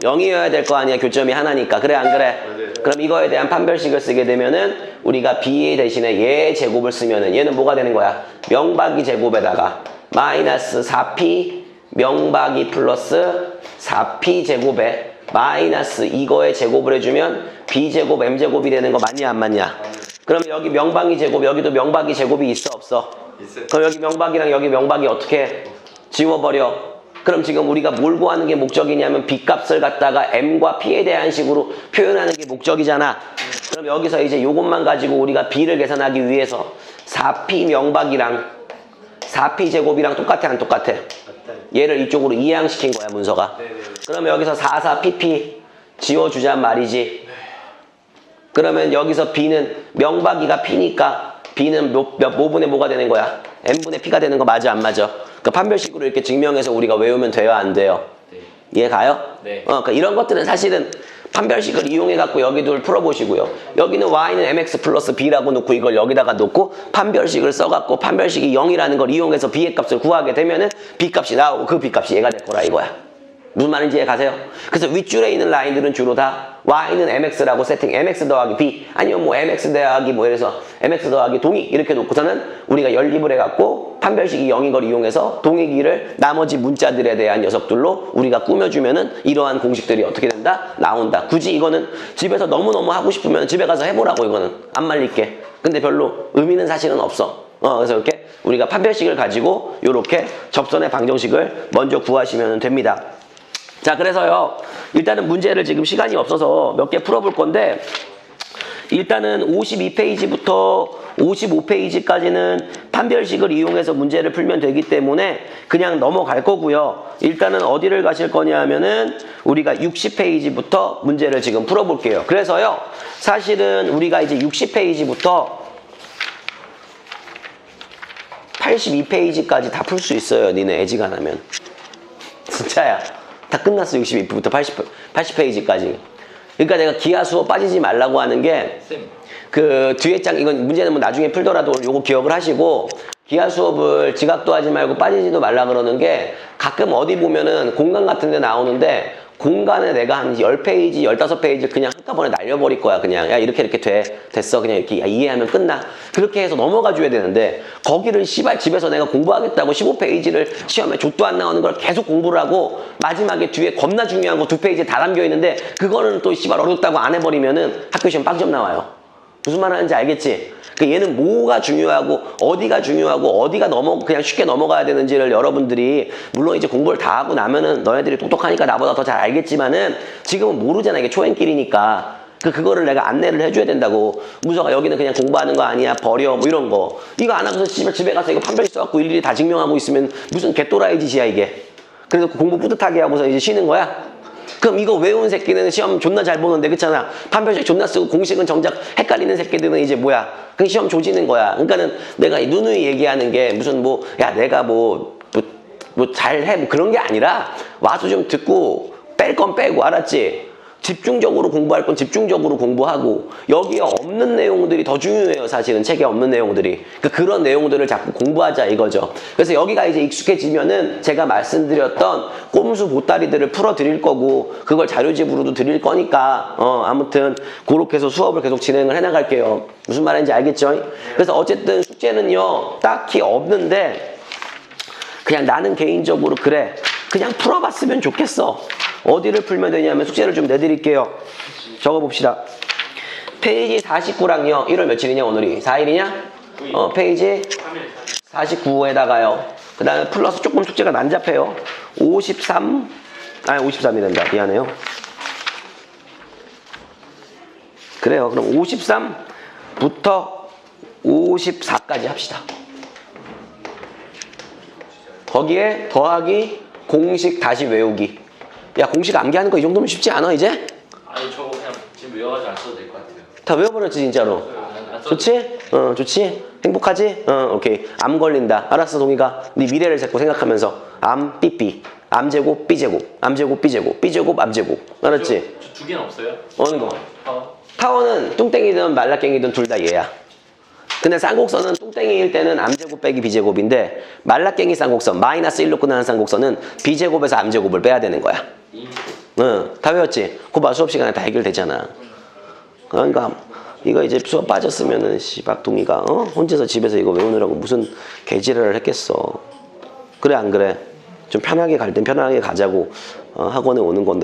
0이어야 될 거 아니야. 교점이 하나니까. 그래 안 그래? 그럼 이거에 대한 판별식을 쓰게 되면은 우리가 b 대신에 얘 제곱을 쓰면은 얘는 뭐가 되는 거야? 명박이 제곱에다가 마이너스 4p 명박이 플러스 4p 제곱에 마이너스 이거에 제곱을 해주면 b제곱 m제곱이 되는 거 맞냐 안 맞냐? 그럼 여기 명박이 제곱, 여기도 명박이 제곱이 있어 없어? 있어요. 그럼 여기 명박이랑 여기 명박이 어떻게 지워버려? 그럼 지금 우리가 뭘 구하는 게 목적이냐면 b값을 갖다가 m과 p에 대한 식으로 표현하는 게 목적이잖아. 그럼 여기서 이제 요것만 가지고 우리가 b를 계산하기 위해서 4p 명박이랑 4p 제곱이랑 똑같아 안 똑같아? 얘를 이쪽으로 이해항시킨 거야, 문서가. 그럼 여기서 44pp 지워주잔 말이지. 그러면 여기서 b는 명박이가 p니까 b는 뭐분의 뭐가 되는 거야? m분의 p가 되는 거 맞아 안 맞아? 그 판별식으로 이렇게 증명해서 우리가 외우면 돼요 안 돼요? 네. 이해 가요? 네. 그러니까 이런 것들은 사실은 판별식을 이용해 갖고 여기도 풀어보시고요. 여기는 y는 mx 플러스 b라고 놓고 이걸 여기다가 놓고 판별식을 써갖고 판별식이 0이라는 걸 이용해서 b의 값을 구하게 되면은 b 값이 나오고 그 b 값이 얘가 될 거라 이거야. 무슨 말인지 이해 가세요? 그래서 윗줄에 있는 라인들은 주로 다 y는 mx라고 세팅, mx 더하기 b 아니면 뭐 mx 더하기 뭐 이래서 mx 더하기 동의 이렇게 놓고서는 우리가 연립을 해갖고 판별식이 0인 걸 이용해서 동의기를 나머지 문자들에 대한 녀석들로 우리가 꾸며주면은 이러한 공식들이 어떻게 된다? 나온다. 굳이 이거는 집에서 너무너무 하고 싶으면 집에 가서 해보라고. 이거는 안 말릴게. 근데 별로 의미는 사실은 없어. 그래서 이렇게 우리가 판별식을 가지고 이렇게 접선의 방정식을 먼저 구하시면 됩니다. 자, 그래서요, 일단은 문제를 지금 시간이 없어서 몇 개 풀어볼 건데, 일단은 52페이지부터 55페이지까지는 판별식을 이용해서 문제를 풀면 되기 때문에 그냥 넘어갈 거고요. 일단은 어디를 가실 거냐 하면은 우리가 60페이지부터 문제를 지금 풀어볼게요. 그래서요, 사실은 우리가 이제 60페이지부터 82페이지까지 다 풀 수 있어요. 니네 애지간하면. 진짜야. 다 끝났어. 62부터 80페이지까지. 그러니까 내가 기하 수업 빠지지 말라고 하는 게 그 뒤에 장 이건 문제는 뭐 나중에 풀더라도 요거 기억을 하시고 기하 수업을 지각도 하지 말고 빠지지도 말라 그러는 게 가끔 어디 보면은 공간 같은 데 나오는데 공간에 내가 한 10페이지, 15페이지 그냥 한꺼번에 날려버릴 거야. 그냥 야 이렇게 됐어. 그냥 이렇게 이해하면 끝나. 그렇게 해서 넘어가 줘야 되는데 거기를 씨발 집에서 내가 공부하겠다고 15페이지를 시험에 족도 안 나오는 걸 계속 공부를 하고 마지막에 뒤에 겁나 중요한 거 2페이지에 다 담겨 있는데 그거는 또 씨발 어렵다고 안 해버리면은 학교 시험 빵점 나와요. 무슨 말 하는지 알겠지? 그 얘는 뭐가 중요하고 어디가 중요하고 어디가 그냥 쉽게 넘어가야 되는지를 여러분들이 물론 이제 공부를 다 하고 나면은 너네들이 똑똑하니까 나보다 더 잘 알겠지만은 지금은 모르잖아. 이게 초행길이니까. 그거를 내가 안내를 해줘야 된다고. 무서가 여기는 그냥 공부하는 거 아니야. 버려. 뭐 이런 거. 이거 안 하고서 집에 가서 이거 판별식 써갖고 일일이 다 증명하고 있으면 무슨 개또라이 짓이야 이게. 그래서 공부 뿌듯하게 하고서 이제 쉬는 거야? 그럼 이거 외운 새끼는 시험 존나 잘 보는데 그렇잖아. 판별식 존나 쓰고 공식은 정작 헷갈리는 새끼들은 이제 뭐야? 그 시험 조지는 거야. 그러니까는 내가 누누이 얘기하는 게 무슨 뭐 야 내가 뭐 잘해 뭐 그런 게 아니라 와서 좀 듣고 뺄 건 빼고 알았지? 집중적으로 공부할 건 집중적으로 공부하고 여기에 없는 내용들이 더 중요해요. 사실은 책에 없는 내용들이. 그런 내용들을 자꾸 공부하자 이거죠. 그래서 여기가 이제 익숙해지면은 제가 말씀드렸던 꼼수 보따리들을 풀어드릴 거고 그걸 자료집으로도 드릴 거니까 아무튼 그렇게 해서 수업을 계속 진행을 해나갈게요. 무슨 말인지 알겠죠? 그래서 어쨌든 숙제는요 딱히 없는데 그냥 나는 개인적으로 그래 그냥 풀어봤으면 좋겠어. 어디를 풀면 되냐면 숙제를 좀 내드릴게요. 적어봅시다. 페이지 49랑요. 1월 며칠이냐 오늘이? 4일이냐? 페이지 49에다가요. 그 다음에 플러스 조금 숙제가 난잡해요. 53, 아니 53이 된다. 미안해요. 그래요. 그럼 53부터 54까지 합시다. 거기에 더하기 공식 다시 외우기. 야, 공식 암기하는 거 이 정도면 쉽지 않아 이제? 아니 저거 그냥 지금 외워가지고 안 써도 될 것 같아요. 다 외워버렸지 진짜로. 안 써도 좋지? 좋지? 행복하지? 오케이. 암 걸린다. 알았어, 동이가. 네 미래를 자꾸 생각하면서 암 삐삐, 암제곱 삐제곱, 암제곱 삐제곱, 삐제곱 암제곱. 알았지? 저두 개는 없어요? 어느 거? 파워? 타워는 뚱땡이든 말라깽이든 둘 다 얘야. 근데 쌍곡선은 뚱땡이일 때는 암제곱 빼기 비제곱인데 말라깽이 쌍곡선, 마이너스 1로 끝나는 쌍곡선은 비제곱에서 암제곱을 빼야 되는 거야. 응, 다 외웠지? 그거 봐, 수업 시간에 다 해결되잖아. 그러니까 이거 이제 수업 빠졌으면은 씨박둥이가 혼자서 집에서 이거 외우느라고 무슨 개지랄을 했겠어. 그래 안 그래? 좀 편하게 갈 땐 편하게 가자고 학원에 오는 건데